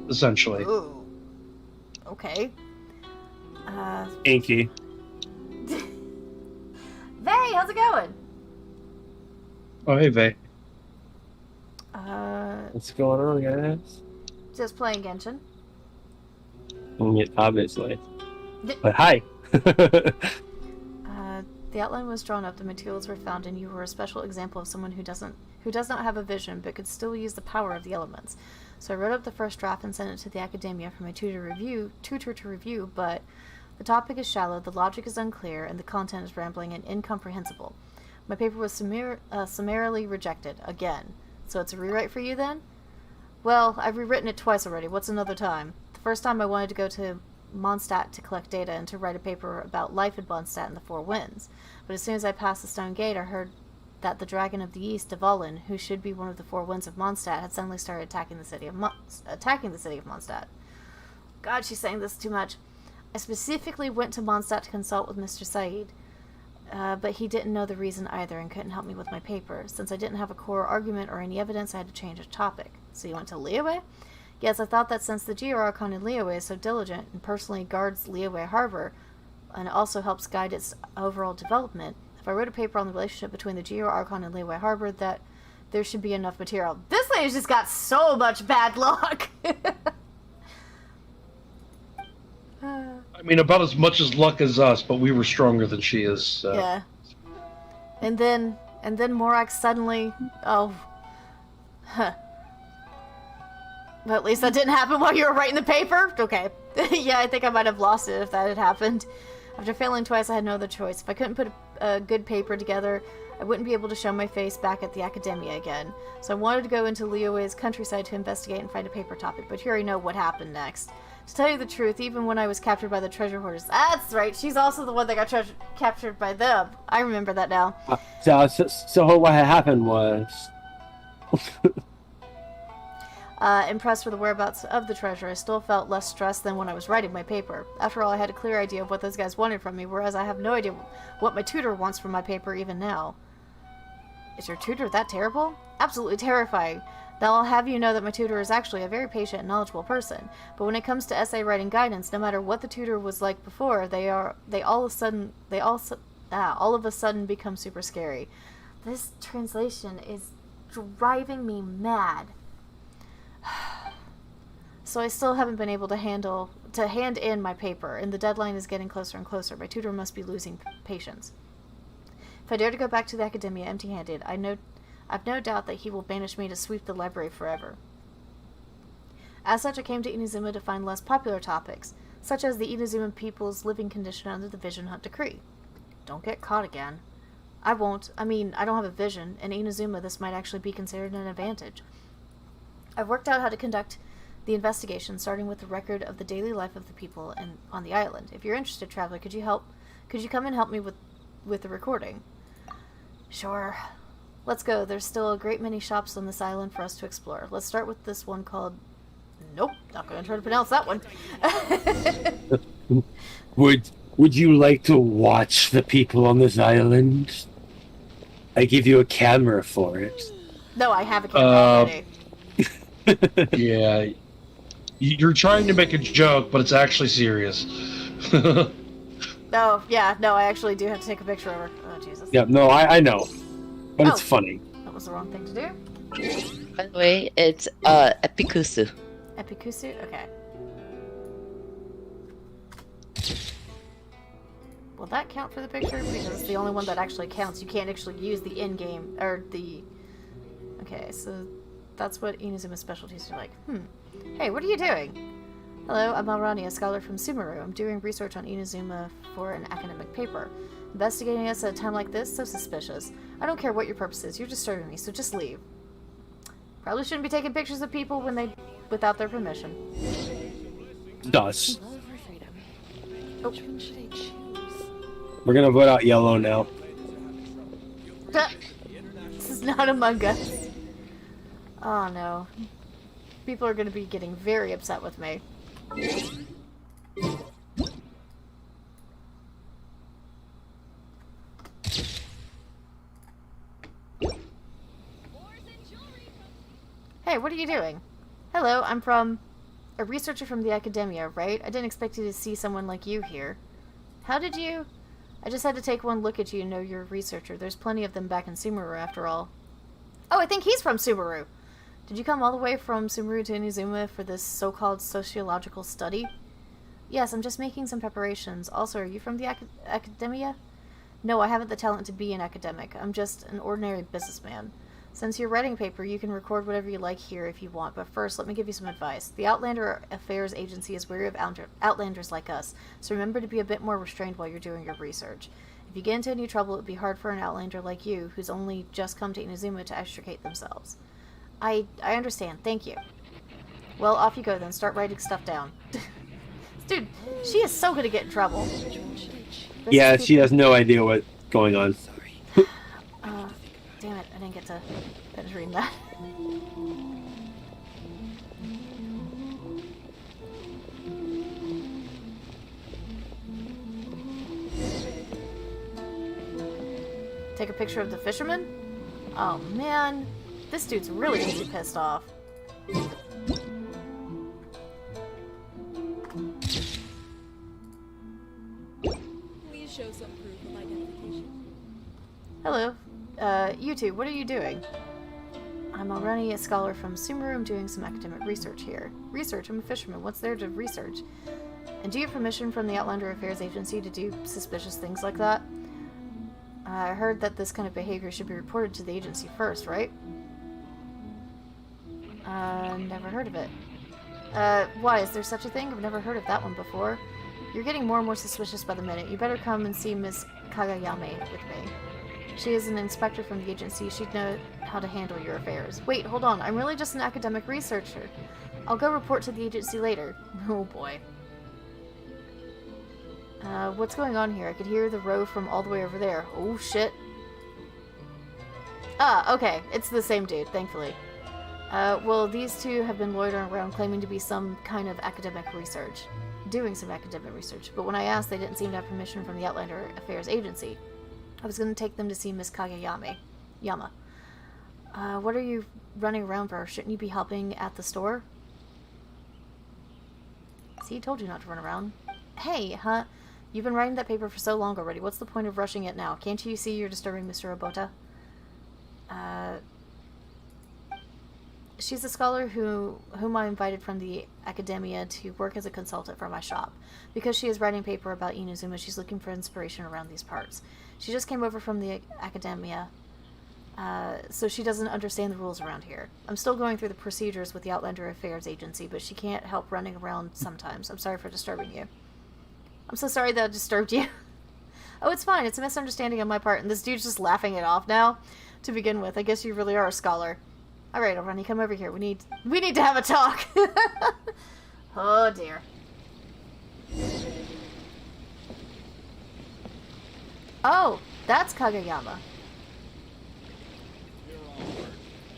S2: essentially.
S1: Ooh. Okay.
S10: Inky.
S1: Vay, how's it going?
S2: Oh, hey, Vay.
S10: What's going on, guys?
S1: Just playing Genshin.
S10: Yeah, obviously. But hi.
S1: The outline was drawn up, the materials were found, and you were a special example of someone who does not have a vision, but could still use the power of the elements. So I wrote up the first draft and sent it to the academia for my tutor to review, but the topic is shallow, the logic is unclear, and the content is rambling and incomprehensible. My paper was summarily rejected, again. So it's a rewrite for you then? Well, I've rewritten it twice already. What's another time? The first time I wanted to go to Mondstadt to collect data and to write a paper about life in Mondstadt and the Four Winds. But as soon as I passed the Stone Gate, I heard that the Dragon of the East, Dvalin, who should be one of the Four Winds of Mondstadt, had suddenly started attacking the city of Mondstadt. God, she's saying this too much. I specifically went to Mondstadt to consult with Mr. Said. But he didn't know the reason either and couldn't help me with my paper. Since I didn't have a core argument or any evidence, I had to change the topic. So you went to Leeway? Yes, I thought that since the Geo-Archon in Leeway is so diligent and personally guards Leeway Harbor, and also helps guide its overall development, if I wrote a paper on the relationship between the Geo-Archon and Leeway Harbor, that there should be enough material. This lady's just got so much bad luck!
S2: I mean, about as much as luck as us, but we were stronger than she is. So.
S1: Yeah. And then Morak suddenly... Oh. Huh. But at least that didn't happen while you were writing the paper? Okay. Yeah, I think I might have lost it if that had happened. After failing twice, I had no other choice. If I couldn't put a good paper together, I wouldn't be able to show my face back at the academia again. So I wanted to go into Leeway's countryside to investigate and find a paper topic, but you already know what happened next. To tell you the truth, even when I was captured by the treasure hoarders... That's right, she's also the one that got captured by them. I remember that now.
S10: So what had happened was...
S1: Impressed with the whereabouts of the treasure, I still felt less stressed than when I was writing my paper. After all, I had a clear idea of what those guys wanted from me, whereas I have no idea what my tutor wants from my paper even now. Is your tutor that terrible? Absolutely terrifying. Now I'll have you know that my tutor is actually a very patient and knowledgeable person, but when it comes to essay writing guidance, no matter what the tutor was like before, they all of a sudden become super scary. This translation is driving me mad. So I still haven't been able to hand in my paper, and the deadline is getting closer and closer. My tutor must be losing patience. If I dare to go back to the academia empty-handed, I've no doubt that he will banish me to sweep the library forever. As such, I came to Inazuma to find less popular topics, such as the Inazuma people's living condition under the Vision Hunt Decree. Don't get caught again. I won't. I mean, I don't have a vision. In Inazuma, this might actually be considered an advantage. I've worked out how to conduct the investigation, starting with the record of the daily life of the people on the island. If you're interested, traveler, could you come and help me with the recording? Sure. Let's go. There's still a great many shops on this island for us to explore. Let's start with this one called... Nope, not going to try to pronounce that one.
S10: Would you like to watch the people on this island? I give you a camera for it.
S1: No, I have a camera already.
S2: Yeah. You're trying to make a joke, but it's actually serious.
S1: Oh, yeah, no, I actually do have to take a picture of her. Oh, Jesus.
S10: Yeah, no, I know. But it's funny.
S1: That was the wrong thing to do.
S3: By the way, it's Epikusu.
S1: Epikusu? Okay. Will that count for the picture? Because it's the only one that actually counts. You can't actually use the in-game, or the... Okay, so that's what Inazuma's specialties are like. Hey, what are you doing? Hello, I'm Alrani, a scholar from Sumeru. I'm doing research on Inazuma for an academic paper. Investigating us at a time like this? So suspicious. I don't care what your purpose is. You're disturbing me, so just leave. Probably shouldn't be taking pictures of people without their permission.
S10: Does.
S4: Love or freedom?
S1: Oh.
S4: Which one should I choose?
S10: We're gonna vote out yellow now.
S1: This is not Among Us. Oh no. People are going to be getting very upset with me. Hey, what are you doing? Hello, I'm from... a researcher from the academia, right? I didn't expect you to see someone like you here. How did you... I just had to take one look at you and know you're a researcher. There's plenty of them back in Sumeru, after all. Oh, I think he's from Sumeru! Did you come all the way from Sumeru to Inazuma for this so-called sociological study? Yes, I'm just making some preparations. Also, are you from the academia? No, I haven't the talent to be an academic. I'm just an ordinary businessman. Since you're writing paper, you can record whatever you like here if you want, but first, let me give you some advice. The Outlander Affairs Agency is wary of outlanders like us, so remember to be a bit more restrained while you're doing your research. If you get into any trouble, it would be hard for an outlander like you, who's only just come to Inazuma, to extricate themselves. I understand, thank you. Well, off you go then, start writing stuff down. Dude, she is so gonna get in trouble.
S10: Yeah, she has no idea what's going on.
S1: Damn it, I didn't get to finish reading that. Take a picture of the fisherman? Oh man, this dude's really gonna be pissed off.
S4: Please show some proof of identification.
S1: Hello. You two, what are you doing? I'm Alrani, a scholar from Sumeru. I'm doing some academic research here. Research? I'm a fisherman. What's there to research? And do you have permission from the Outlander Affairs Agency to do suspicious things like that? I heard that this kind of behavior should be reported to the agency first, right? Never heard of it. Why? Is there such a thing? I've never heard of that one before. You're getting more and more suspicious by the minute. You better come and see Miss Kagayame with me. She is an inspector from the agency. She'd know how to handle your affairs. Wait, hold on. I'm really just an academic researcher. I'll go report to the agency later. Oh boy. What's going on here? I could hear the row from all the way over there. Oh shit. Ah, okay. It's the same dude, thankfully. Well, these two have been loitering around claiming to be some kind of academic research. Doing some academic research. But when I asked, they didn't seem to have permission from the Outlander Affairs Agency. I was going to take them to see Miss Kagayama. What are you running around for? Shouldn't you be helping at the store? See, told you not to run around. Hey, huh? You've been writing that paper for so long already. What's the point of rushing it now? Can't you see you're disturbing Mr. Obota? She's a scholar whom I invited from the academia to work as a consultant for my shop. Because she is writing paper about Inazuma, she's looking for inspiration around these parts. She just came over from the academia, so she doesn't understand the rules around here. I'm still going through the procedures with the Outlander Affairs Agency, but she can't help running around sometimes. I'm sorry for disturbing you. I'm so sorry that I disturbed you. Oh, it's fine. It's a misunderstanding on my part, and this dude's just laughing it off now. To begin with, I guess you really are a scholar. All right, Alrani, come over here. We need to have a talk. Oh dear. Oh, that's Kagayama.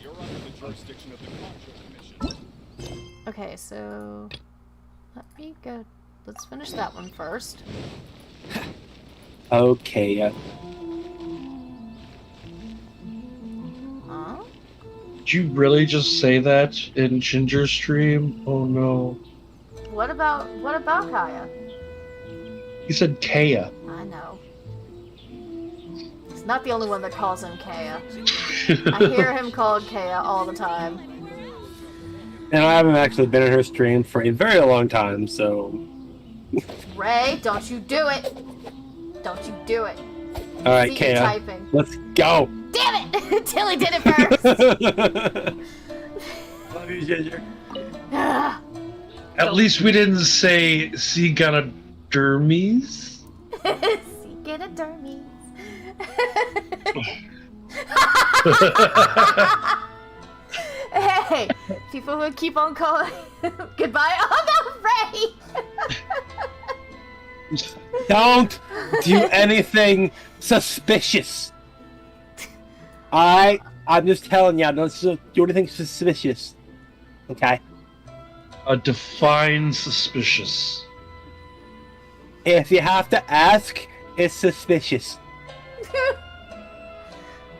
S9: You're under the jurisdiction of the Concho Commission.
S1: Okay, so let me go. Let's finish that one first.
S10: Okay.
S1: Huh?
S2: Did you really just say that in Ginger's stream? Oh no.
S1: What about Kaya?
S2: He said Kaya.
S1: I know. He's not the only one that calls him Kaya. I hear him called Kaya all the time.
S10: And I haven't actually been in her stream for a very long time, so...
S1: Ray, don't you do it! Don't you do it.
S10: Alright,
S1: See you
S10: Kaya.
S1: typing.
S10: Let's go!
S1: Damn it! Tilly did it first!
S10: Love you, Ginger.
S2: At least we didn't say Siganadermes.
S1: Siganadermy. Hey, people will keep on calling. Goodbye. Oh no, Ray!
S10: Don't do anything suspicious. I'm just telling you, don't do anything suspicious. Okay?
S2: Define suspicious.
S10: If you have to ask, it's suspicious.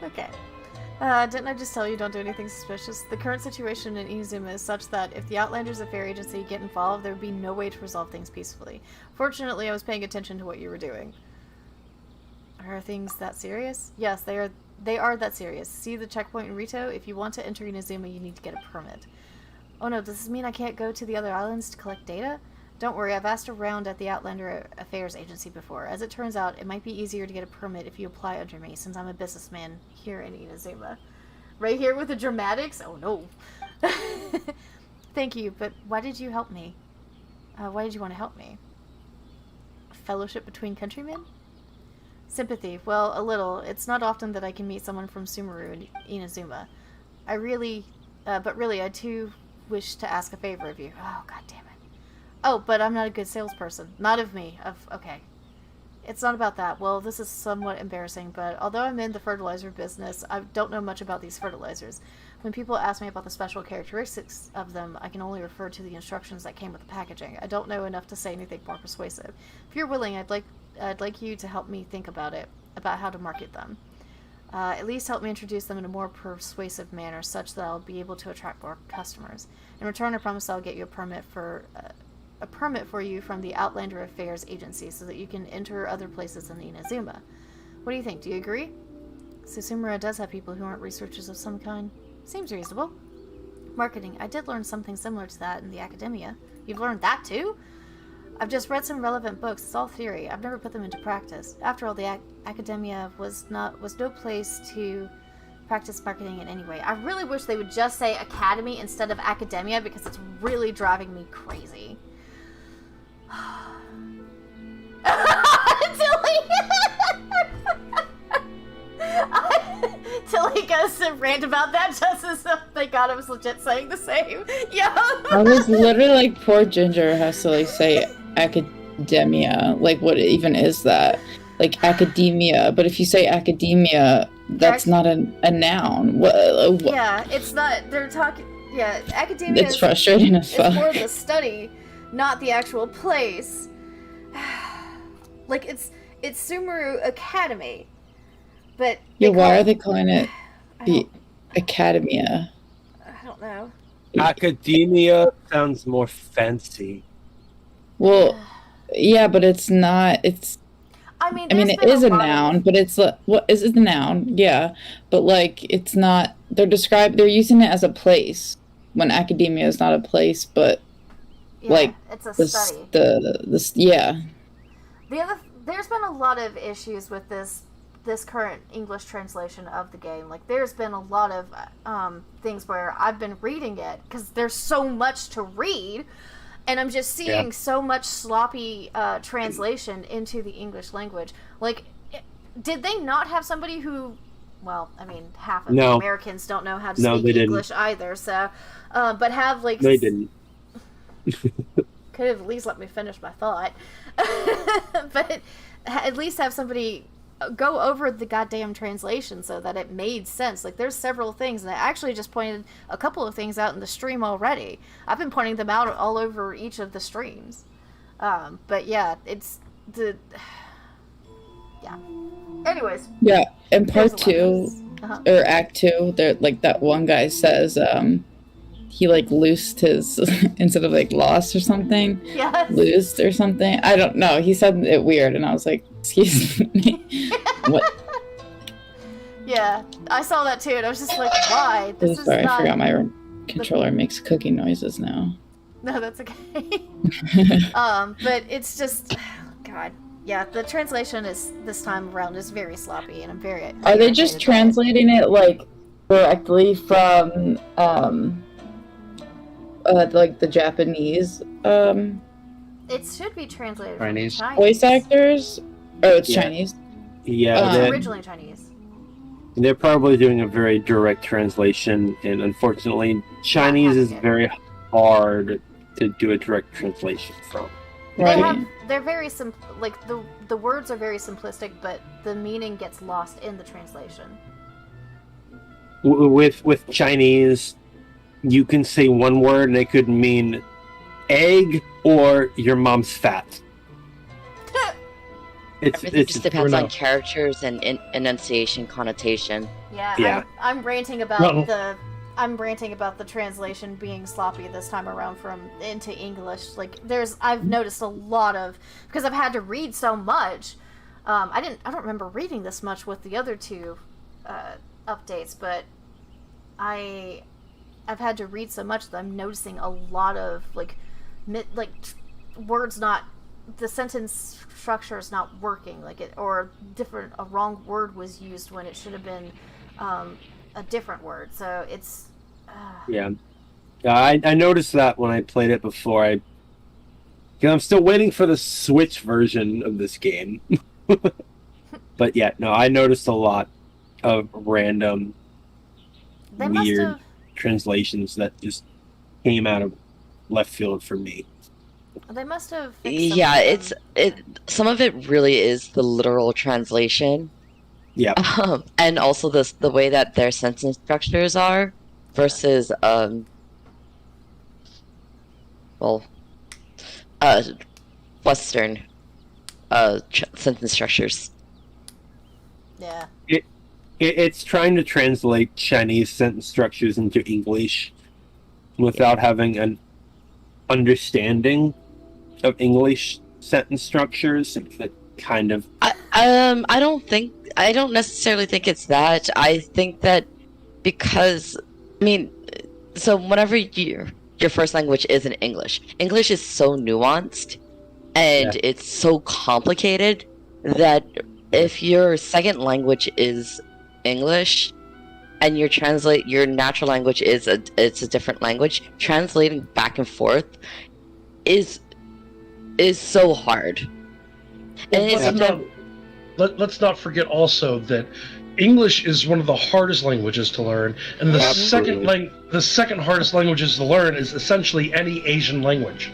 S1: Okay. Didn't I just tell you don't do anything suspicious? The current situation in Inazuma is such that if the Outlanders of Fair Agency get involved, there would be no way to resolve things peacefully. Fortunately, I was paying attention to what you were doing. Are things that serious? Yes, they are that serious. See the checkpoint in Rito? If you want to enter Inazuma, you need to get a permit. Oh no, does this mean I can't go to the other islands to collect data? Don't worry, I've asked around at the Outlander Affairs Agency before. As it turns out, it might be easier to get a permit if you apply under me, since I'm a businessman here in Inazuma. Right here with the dramatics? Oh no. Thank you, but why did you help me? Why did you want to help me? Fellowship between countrymen? Sympathy. Well, a little. It's not often that I can meet someone from Sumeru in Inazuma. But really, I too wish to ask a favor of you. Oh, god damn it. Oh, but I'm not a good salesperson. Not of me. Okay. It's not about that. Well, this is somewhat embarrassing, but although I'm in the fertilizer business, I don't know much about these fertilizers. When people ask me about the special characteristics of them, I can only refer to the instructions that came with the packaging. I don't know enough to say anything more persuasive. If you're willing, I'd like you to help me think about how to market them. At least help me introduce them in a more persuasive manner, such that I'll be able to attract more customers. In return, I promise I'll get you a permit for you from the Outlander Affairs Agency, so that you can enter other places in Inazuma. What do you think? Do you agree? Susumura does have people who aren't researchers of some kind. Seems reasonable. Marketing. I did learn something similar to that in the academia. You've learned that too? I've just read some relevant books. It's all theory. I've never put them into practice. After all, the academia was no place to practice marketing in any way. I really wish they would just say academy instead of academia, because it's really driving me crazy. Till he goes to rant about that just as if they got I was legit saying the same. Yeah.
S8: I was literally like, poor Ginger has to like say academia. Like, what even is that? Like academia. But if you say academia, that's not a noun. What?
S1: Yeah, it's not. They're talking. Yeah, academia.
S8: It's frustrating as fuck.
S1: It's more the study, not the actual place. Like it's Sumeru Academy, but
S8: yeah. Why are they calling it the Academia?
S1: I don't know.
S10: Academia sounds more fancy.
S8: Well, yeah, but it's not. It's.
S1: I mean,
S8: it is a noun, but it's what is it? A noun? Yeah, but like it's not. They're using it as a place when academia is not a place, but
S1: yeah,
S8: like
S1: it's a study.
S8: Yeah.
S1: There's been a lot of issues with this current English translation of the game. Like, there's been a lot of things where I've been reading it because there's so much to read, and I'm just seeing so much sloppy translation into the English language. Like, did they not have somebody who? Well, I mean, half of the Americans don't know how to speak English either. So, but have like
S10: they didn't.
S1: Could have at least let me finish my thought. But at least have somebody go over the goddamn translation so that it made sense. Like, there's several things, and I actually just pointed a couple of things out in the stream already. I've been pointing them out all over each of the streams. But yeah, it's the... Yeah. Anyways.
S8: Yeah, in part 2, or act 2, there, like, that one guy says, he like loosed his instead of like lost or something.
S1: Yes.
S8: Loosed or something. I don't know. He said it weird, and I was like, "Excuse me, what?"
S1: Yeah, I saw that too, and I was just like, "Why?"
S8: This sorry, I forgot my controller makes cooking noises now.
S1: No, that's okay. But it's just, God, yeah. The translation is this time around is very sloppy, and I'm very.
S8: Are they just translating it like directly from like the Japanese
S1: it should be translated
S2: Chinese
S1: from Chinese
S8: voice actors? Oh, it's Chinese.
S10: Yeah,
S1: it's originally Chinese.
S10: They're probably doing a very direct translation, and unfortunately, Chinese is very hard to do a direct translation from.
S1: They're very like the words are very simplistic, but the meaning gets lost in the translation.
S10: With Chinese, you can say one word and it could mean egg or your mom's fat.
S3: Everything just depends on characters and enunciation, connotation.
S1: Yeah. I'm ranting about the translation being sloppy this time around into English. Like I've noticed a lot of, because I've had to read so much. I don't remember reading this much with the other two updates, but I've had to read so much that I'm noticing a lot of words not, the sentence structure is not working, or a wrong word was used when it should have been a different word. So it's
S10: I noticed that when I played it before. I'm still waiting for the Switch version of this game. But yeah, no, I noticed a lot of random weird translations that just came out of left field for me.
S1: They must have.
S3: Some of it really is the literal translation.
S10: Yeah.
S3: And also the way that their sentence structures are versus Western sentence structures.
S1: Yeah.
S10: It's trying to translate Chinese sentence structures into English without having an understanding of English sentence structures. That kind of.
S3: I don't necessarily think it's that. I think that because so whenever your first language isn't English is so nuanced and it's so complicated that if your second language is English and your natural language it's a different language, translating back and forth is so hard. And
S2: let's not forget also that English is one of the hardest languages to learn, and the second hardest languages to learn is essentially any Asian language.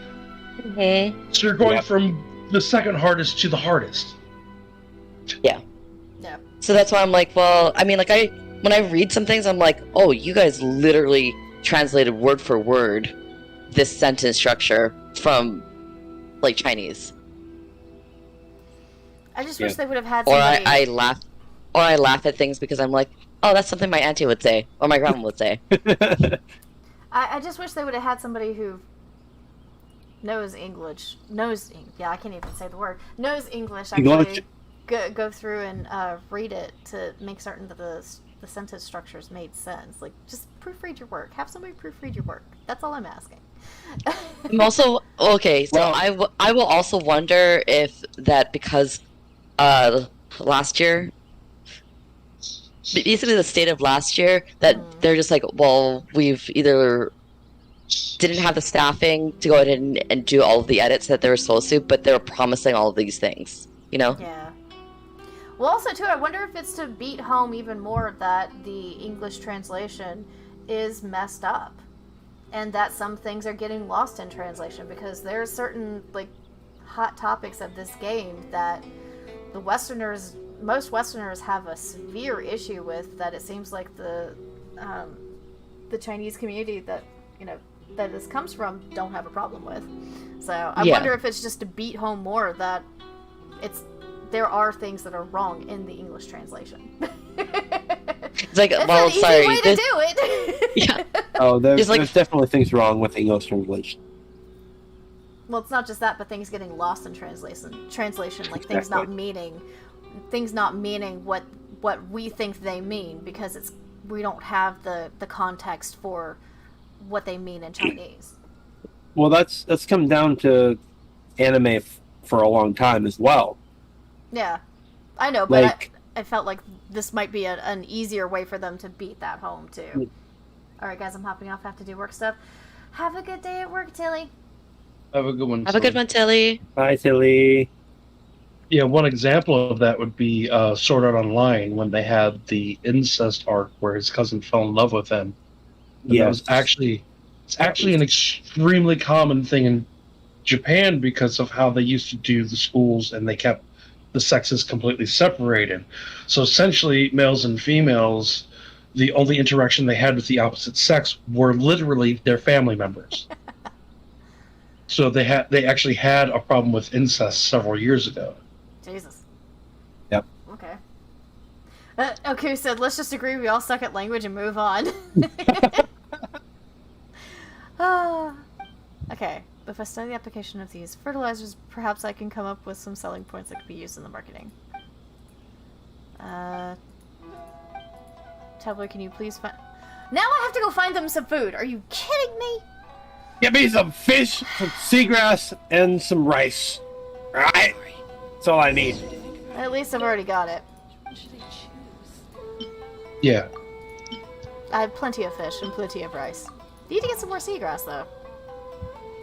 S3: Mm-hmm.
S2: So you're going from the second hardest to the hardest.
S3: Yeah. So that's why I'm like, when I read some things, I'm like, oh, you guys literally translated word for word this sentence structure from Chinese.
S1: I just wish they would have had
S3: somebody... Or I laugh at things because I'm like, oh, that's something my auntie would say, or my grandma would say.
S1: I just wish they would have had somebody who knows English, I can't even say the word, knows English, actually go through and read it to make certain that the sentence structures made sense. Just proofread your work. Have somebody proofread your work. That's all I'm asking.
S3: I'm also, okay, so I will also wonder if that because last year, basically the state of last year, that they're just like, well, we've either didn't have the staffing to go ahead and do all of the edits that they were supposed to, but they were promising all of these things,
S1: Yeah. Well, also, too, I wonder if it's to beat home even more that the English translation is messed up, and that some things are getting lost in translation, because there are certain, hot topics of this game that most Westerners have a severe issue with, that it seems like the Chinese community that this comes from don't have a problem with. So I wonder if it's just to beat home more that there are things that are wrong in the English translation.
S3: It's like,
S1: it's
S3: well,
S1: an easy
S3: sorry,
S1: way to do it.
S3: Yeah.
S10: Oh, there's definitely things wrong with English translation.
S1: Well, it's not just that, but things getting lost in translation, things not meaning what we think they mean, because we don't have the context for what they mean in Chinese.
S10: Well, that's come down to anime for a long time as well.
S1: Yeah, I know, but I felt like this might be an easier way for them to beat that home too. All right, guys, I'm hopping off. I have to do work stuff. Have a good day at work, Tilly.
S2: Have a good one.
S3: Have a good one, Tilly.
S10: Bye, Tilly.
S2: Yeah, one example of that would be Sword Art Online when they had the incest arc where his cousin fell in love with him, and that
S10: Yes.
S2: was actually an extremely common thing in Japan because of how they used to do the schools and they kept the sexes completely separated. So essentially, males and females, the only interaction they had with the opposite sex were literally their family members. So they actually had a problem with incest several years ago.
S1: Jesus.
S10: Yep.
S1: Okay. Okay, said, let's just agree we all suck at language and move on. Okay. If I study the application of these fertilizers, perhaps I can come up with some selling points that could be used in the marketing. Tabler, can you please find... Now I have to go find them some food! Are you kidding me?
S10: Give me some fish, some seagrass, and some rice. Alright? That's all I need.
S1: At least I've already got it.
S2: Yeah.
S1: I have plenty of fish and plenty of rice. Need to get some more seagrass, though.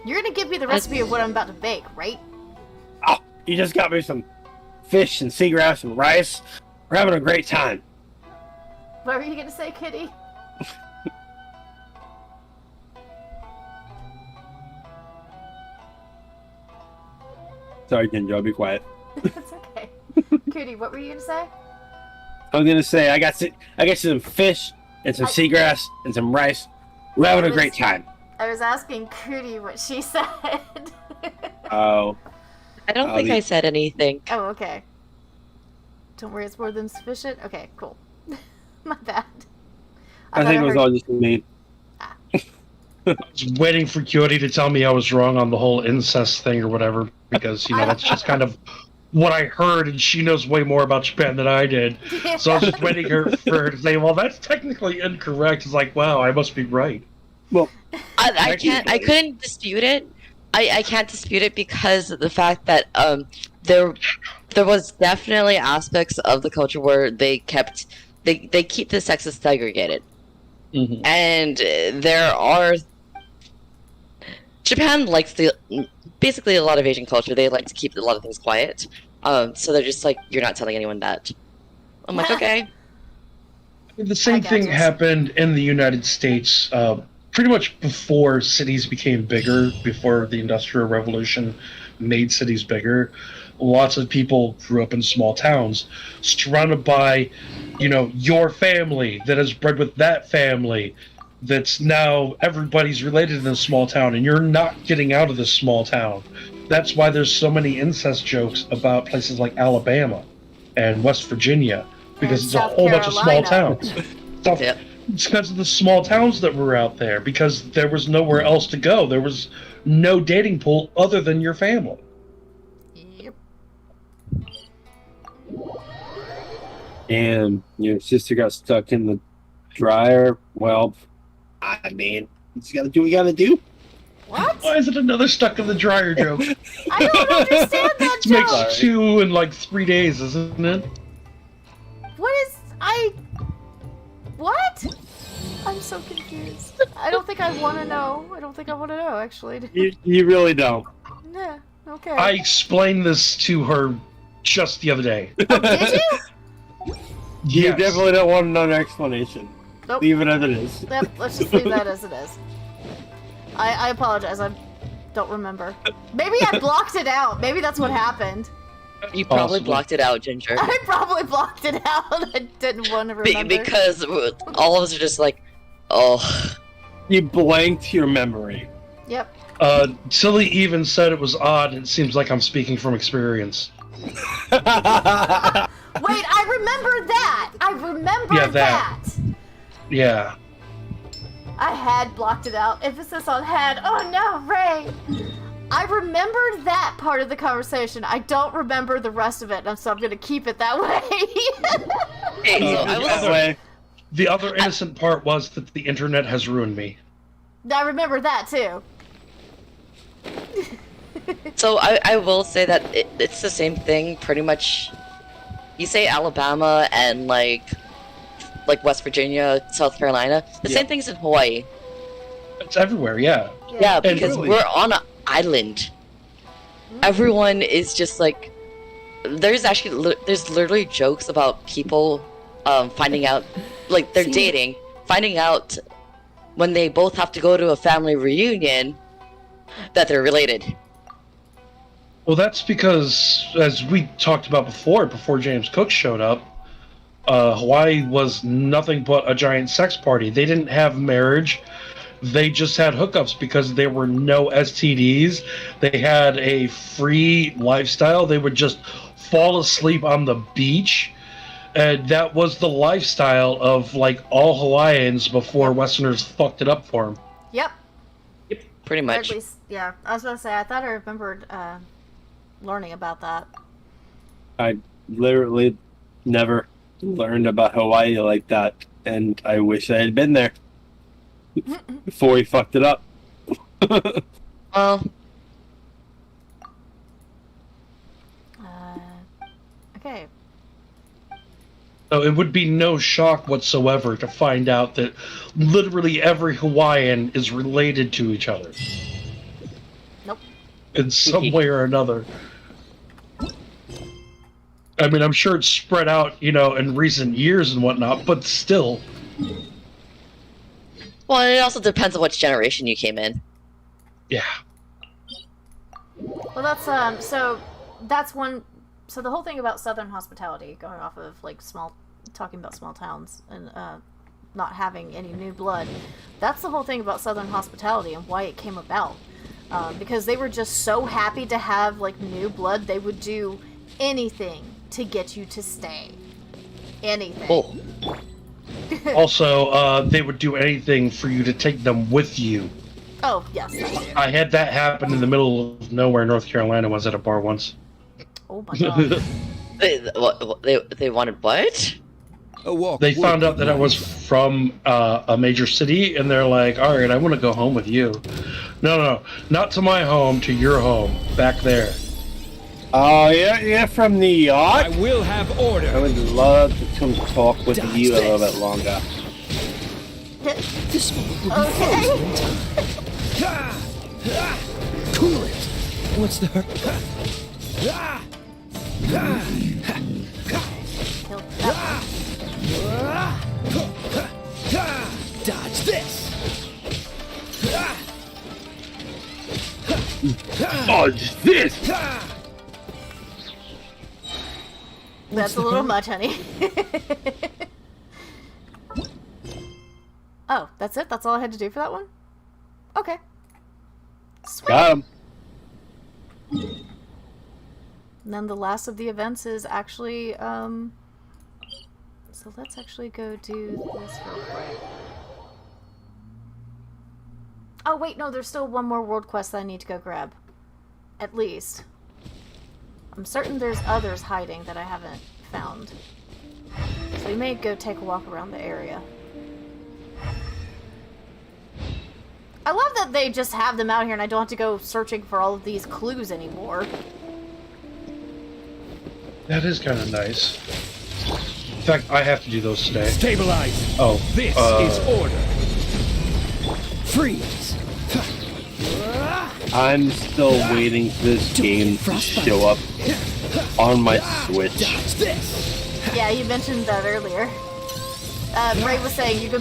S1: You're gonna give me the recipe of what I'm about to bake, right?
S10: Oh, you just got me some fish and seagrass and rice. We're having a great time.
S1: What were you gonna say, Kitty?
S10: Sorry, Genjo, I'll be quiet.
S1: It's okay. Kitty, what were you gonna say?
S10: I'm gonna say I got you some fish and some seagrass and some rice. We're having a great time.
S1: I was asking Cootie what she said.
S10: Oh.
S3: I don't think I said anything.
S1: Oh, okay. Don't worry, it's more than sufficient. Okay, cool. My bad.
S10: I think it was all just me.
S2: I was waiting for Cutie to tell me I was wrong on the whole incest thing or whatever, because, you know, that's just kind of what I heard, and she knows way more about Japan than I did. So I was just waiting for her to say, well, that's technically incorrect. It's like, wow, I must be right.
S10: Well,
S3: I couldn't dispute it. I can't dispute it because of the fact that there was definitely aspects of the culture where they keep the sexes segregated.
S2: Mm-hmm.
S3: And there are... Japan likes basically a lot of Asian culture, they like to keep a lot of things quiet. So they're just like, you're not telling anyone that. I'm like, okay.
S2: The same thing happened in the United States pretty much before cities became bigger, before the Industrial Revolution made cities bigger. Lots of people grew up in small towns, surrounded by, you know, your family that is bred with that family. That's now everybody's related in a small town, and you're not getting out of this small town. That's why there's so many incest jokes about places like Alabama and West Virginia, because it's a whole bunch of small towns. It's because of the small towns that were out there, because there was nowhere else to go. There was no dating pool other than your family.
S1: Yep.
S10: And your sister got stuck in the dryer. Well, I mean, you just gotta do what you gotta do.
S1: What?
S2: Why is it another stuck in the dryer joke?
S1: I don't understand that
S2: It makes
S1: joke.
S2: 2 in like 3 days, isn't it?
S1: What is... What? I'm so confused. I don't think I want to know. I don't think I want to know, actually.
S10: You really don't.
S1: Yeah, okay.
S2: I explained this to her just the other day.
S1: Oh, did you?
S10: You
S2: Yes.
S10: definitely don't want another explanation.
S1: Nope.
S10: Leave it as it is.
S1: Yep, let's just leave that as it is. I apologize, I don't remember. Maybe I blocked it out. Maybe that's what happened.
S3: You probably
S2: Possibly.
S3: blocked it out, Ginger.
S1: I probably blocked it out. I didn't want to remember.
S3: Because all of us are just like, oh.
S10: You blanked your memory.
S1: Yep.
S2: Silly even said it was odd, and it seems like I'm speaking from experience.
S1: Wait, I remember that! I remember
S2: Yeah,
S1: that!
S2: Yeah.
S1: I had blocked it out. Emphasis on had. Oh no, Ray! I remembered that part of the conversation. I don't remember the rest of it, and so I'm gonna keep it that way.
S3: Hey, so
S2: The other innocent part was that the internet has ruined me.
S1: I remember that too.
S3: So I will say that it's the same thing, pretty much. You say Alabama and like West Virginia, South Carolina. The same thing's in Hawaii.
S2: It's everywhere, yeah.
S3: Yeah, because
S2: really-
S3: we're on an island. Everyone is just like, there's literally jokes about people finding out, like they're dating, finding out when they both have to go to a family reunion that they're related.
S2: Well, that's because, as we talked about before James Cook showed up, Hawaii was nothing but a giant sex party. They didn't have marriage. They just had hookups because there were no STDs. They had a free lifestyle. They would just fall asleep on the beach. And that was the lifestyle of like all Hawaiians before Westerners fucked it up for them.
S1: Yep.
S3: Pretty
S1: Or
S3: much.
S1: at least, yeah. I was about to say, I thought I remembered learning about that.
S10: I literally never learned about Hawaii like that, and I wish I had been there before he fucked it up.
S3: Well,
S1: Okay.
S2: So it would be no shock whatsoever to find out that literally every Hawaiian is related to each other.
S1: Nope.
S2: In some way or another. I mean, I'm sure it's spread out, in recent years and whatnot, but still.
S3: well, it also depends on which generation you came in.
S2: Yeah.
S1: Well, that's so that's one. So the whole thing about Southern hospitality, going off of talking about small towns and not having any new blood, that's the whole thing about Southern hospitality and why it came about. Because they were just so happy to have like new blood, they would do anything to get you to stay. Anything.
S3: Oh,
S2: Also, they would do anything for you to take them with you.
S1: Oh, yes. That too.
S2: I had that happen in the middle of nowhere, North Carolina. Was at a bar once.
S1: Oh my god.
S3: they wanted what?
S5: A walk.
S2: They found out that I was from a major city, and they're like, "All right, I want to go home with you." No, not to my home, to your home, back there.
S10: Oh, you're from New York?
S5: I will have
S10: I
S5: order.
S10: would love to come talk with
S5: Dodge
S10: you a little
S5: this.
S10: bit longer.
S5: This one will be
S1: Okay.
S5: frozen in time. Cool it. What's the hurt?
S1: Killed that one.
S5: Dodge this.
S10: Dodge this!
S1: That's a little much, honey. Oh, that's it? That's all I had to do for that one? Okay. Sweet.
S10: Got him.
S1: And then the last of the events is actually, so let's actually go do this real quick. Oh, wait, no, there's still one more world quest that I need to go grab. At least. I'm certain there's others hiding that I haven't found. So we may go take a walk around the area. I love that they just have them out here and I don't have to go searching for all of these clues anymore.
S2: That is kind of nice. In fact, I have to do those today.
S5: Stabilize.
S2: Oh,
S5: This is order. Freeze.
S10: I'm still waiting for this game to show up on my Switch.
S5: Dodge this.
S1: Yeah, you mentioned that earlier. Ray was saying you're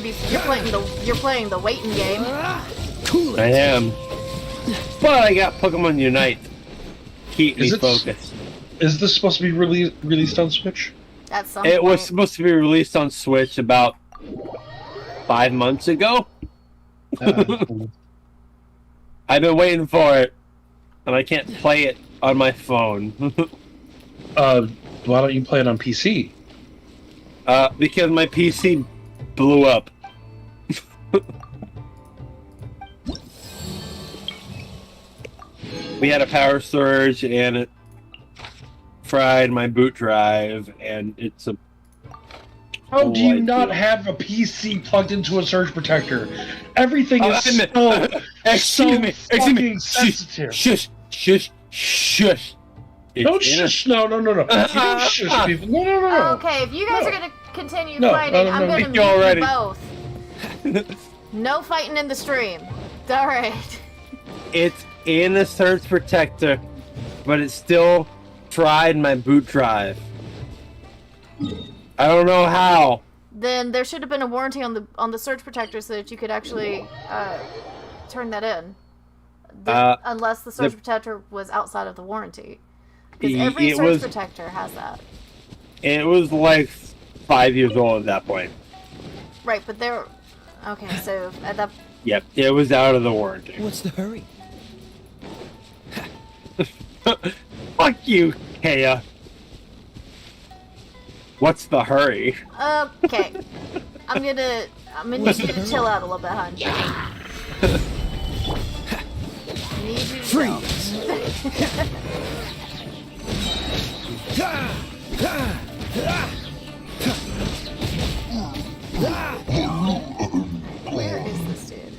S1: playing the waiting game.
S5: Cool
S10: I
S5: it.
S10: am. But I got Pokemon Unite. Keep me
S2: Is it-
S10: focused.
S2: is this supposed to be released on Switch?
S1: At some
S10: It was
S1: point.
S10: supposed to be released on Switch about 5 months ago. I've been waiting for it, and I can't play it on my phone.
S2: Why don't you play it on PC?
S10: Because my PC blew up. We had a power surge, and it fried my boot drive, and it's a...
S2: How do you
S10: I
S2: not
S10: do.
S2: have a PC plugged into a surge protector? Everything is
S10: Excuse me,
S2: fucking sensitive.
S10: Shush, shush, shush.
S2: Don't
S10: It's in a-
S2: shush! No. You don't shush people. No.
S1: Okay, if you guys are gonna continue
S2: No,
S1: fighting,
S2: no,
S1: I'm
S2: no,
S1: gonna
S10: no.
S1: mute
S10: Already.
S1: you both. No fighting in the stream. Alright.
S10: It's in a surge protector, but it's still tried my boot drive. I don't know how.
S1: Then there should have been a warranty on the surge protector so that you could actually turn that in. Unless the surge protector was outside of the warranty. Because every surge protector has that.
S10: It was like 5 years old at that point.
S1: Right, but they're... Okay, so at that...
S10: Yep, it was out of the warranty.
S7: What's the hurry?
S10: Fuck you, Kea. What's the hurry?
S1: Okay. I'm gonna need you to chill out a little bit, hon. Need you to
S5: Freeze!
S1: Where is this dude?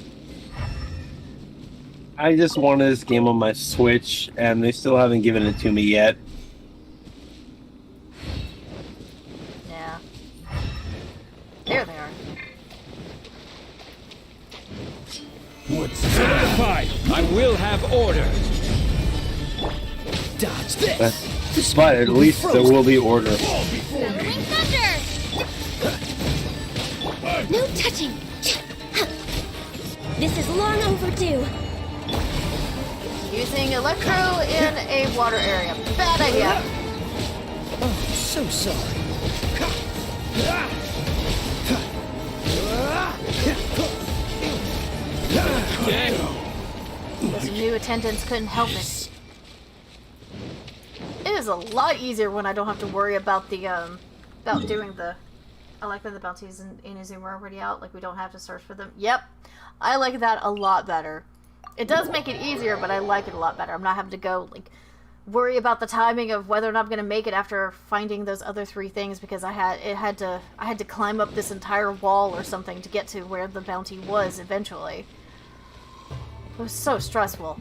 S10: I just wanted this game on my Switch, and they still haven't given it to me yet.
S1: Yeah. There they are.
S5: What's solidified? I will have order. Dodge this.
S10: But at least there will be order.
S4: Rolling thunder! No touching! This is long overdue.
S1: Using electro in a water area. Bad idea.
S5: Oh, so sorry.
S1: Those new attendants couldn't help it. It is a lot easier when I don't have to worry about the about doing the... I like that the bounties in Inazuma are already out. Like, we don't have to search for them. Yep. I like that a lot better. It does make it easier, but I like it a lot better. I'm not having to go, like, worry about the timing of whether or not I'm going to make it after finding those other 3 things, because I had to climb up this entire wall or something to get to where the bounty was eventually. It was so stressful.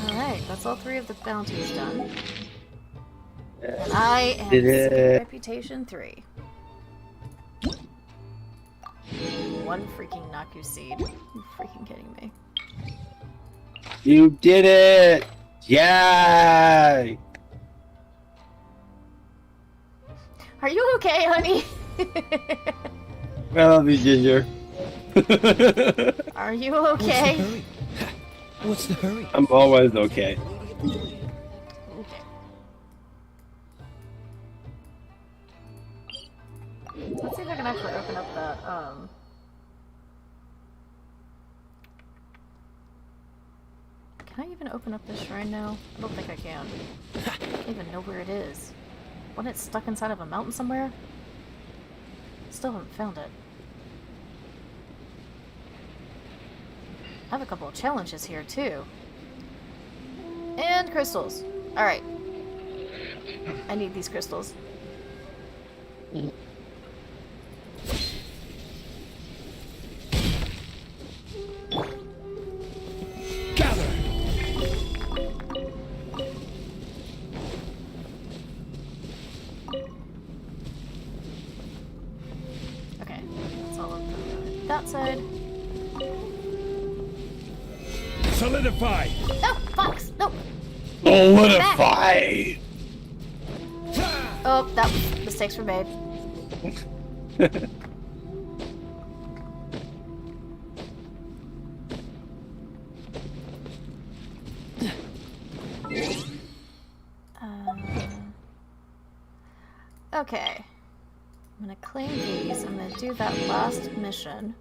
S1: Alright, that's all 3 of the bounties done. And I am Reputation 3. 1 freaking Naku seed. You freaking kidding me?
S10: You did it! Yay!
S1: Are you okay, honey?
S10: I love you, Ginger.
S1: Are you okay?
S7: What's the hurry?
S10: I'm always okay.
S1: Okay. Let's see if I can actually open up that, Can I even open up this shrine now? I don't think I can. I don't even know where it is. Wasn't it stuck inside of a mountain somewhere? Still haven't found it. I have a couple of challenges here, too. And crystals. Alright. I need these crystals.
S5: Gather.
S1: Okay, that's all of that side.
S5: Solidify.
S1: No, Fox, no.
S10: Solidify!
S1: Oh, that was mistakes were made. Okay. I'm gonna claim these. I'm gonna do that last mission.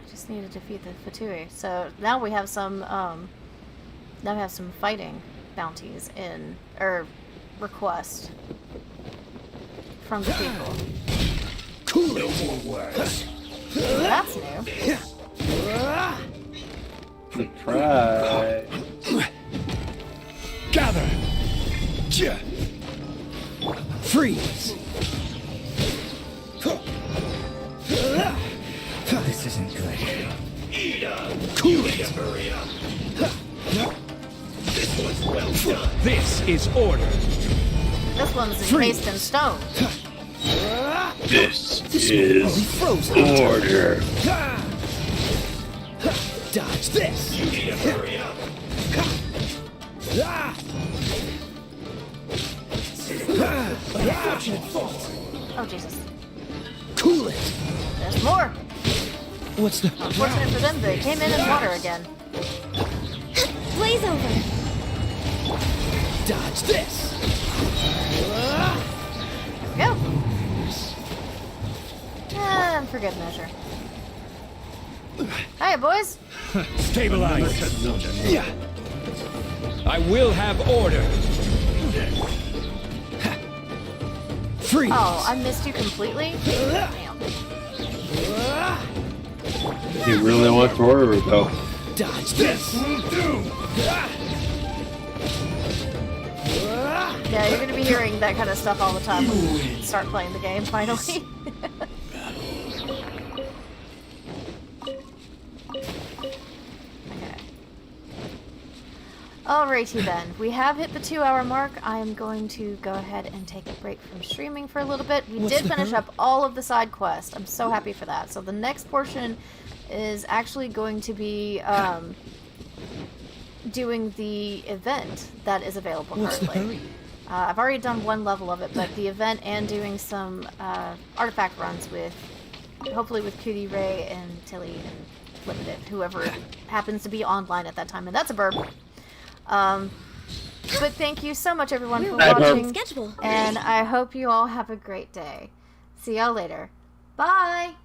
S1: I just need to defeat the Fatui. So now we have some fighting bounties in, or request from the people.
S5: Cool it. No more words.
S1: That's new.
S10: Surprise.
S5: Gather. Freeze. This isn't good. Cool it. This is order.
S1: This one's encased in stone.
S10: This is order.
S5: Dodge this. You need to hurry up. Unfortunate fault.
S1: Oh, Jesus.
S5: Cool it.
S1: There's more.
S7: What's the...
S1: Unfortunate for them, they came in water again.
S4: Blaze over.
S5: Dodge this.
S1: There we go. And for good measure. Hiya, boys.
S5: Stabilize. I will have order. Freeze.
S1: Oh, I missed you completely? Damn.
S10: You really want to order though?
S5: Dodge this.
S1: Yeah, you're gonna be hearing that kind of stuff all the time when you start playing the game, finally. Okay. Alrighty then, we have hit the 2-hour mark. I am going to go ahead and take a break from streaming for a little bit. We did finish up all of the side quests. I'm so happy for that. So the next portion is actually going to be doing the event that is available currently. I've already done one level of it, but the event and doing some artifact runs with, hopefully with Cutie Ray and Tilly and Limited, whoever happens to be online at that time, and that's a burp. But thank you so much, everyone, for watching,
S4: Schedule.
S1: and I hope you all have a great day. See y'all later. Bye!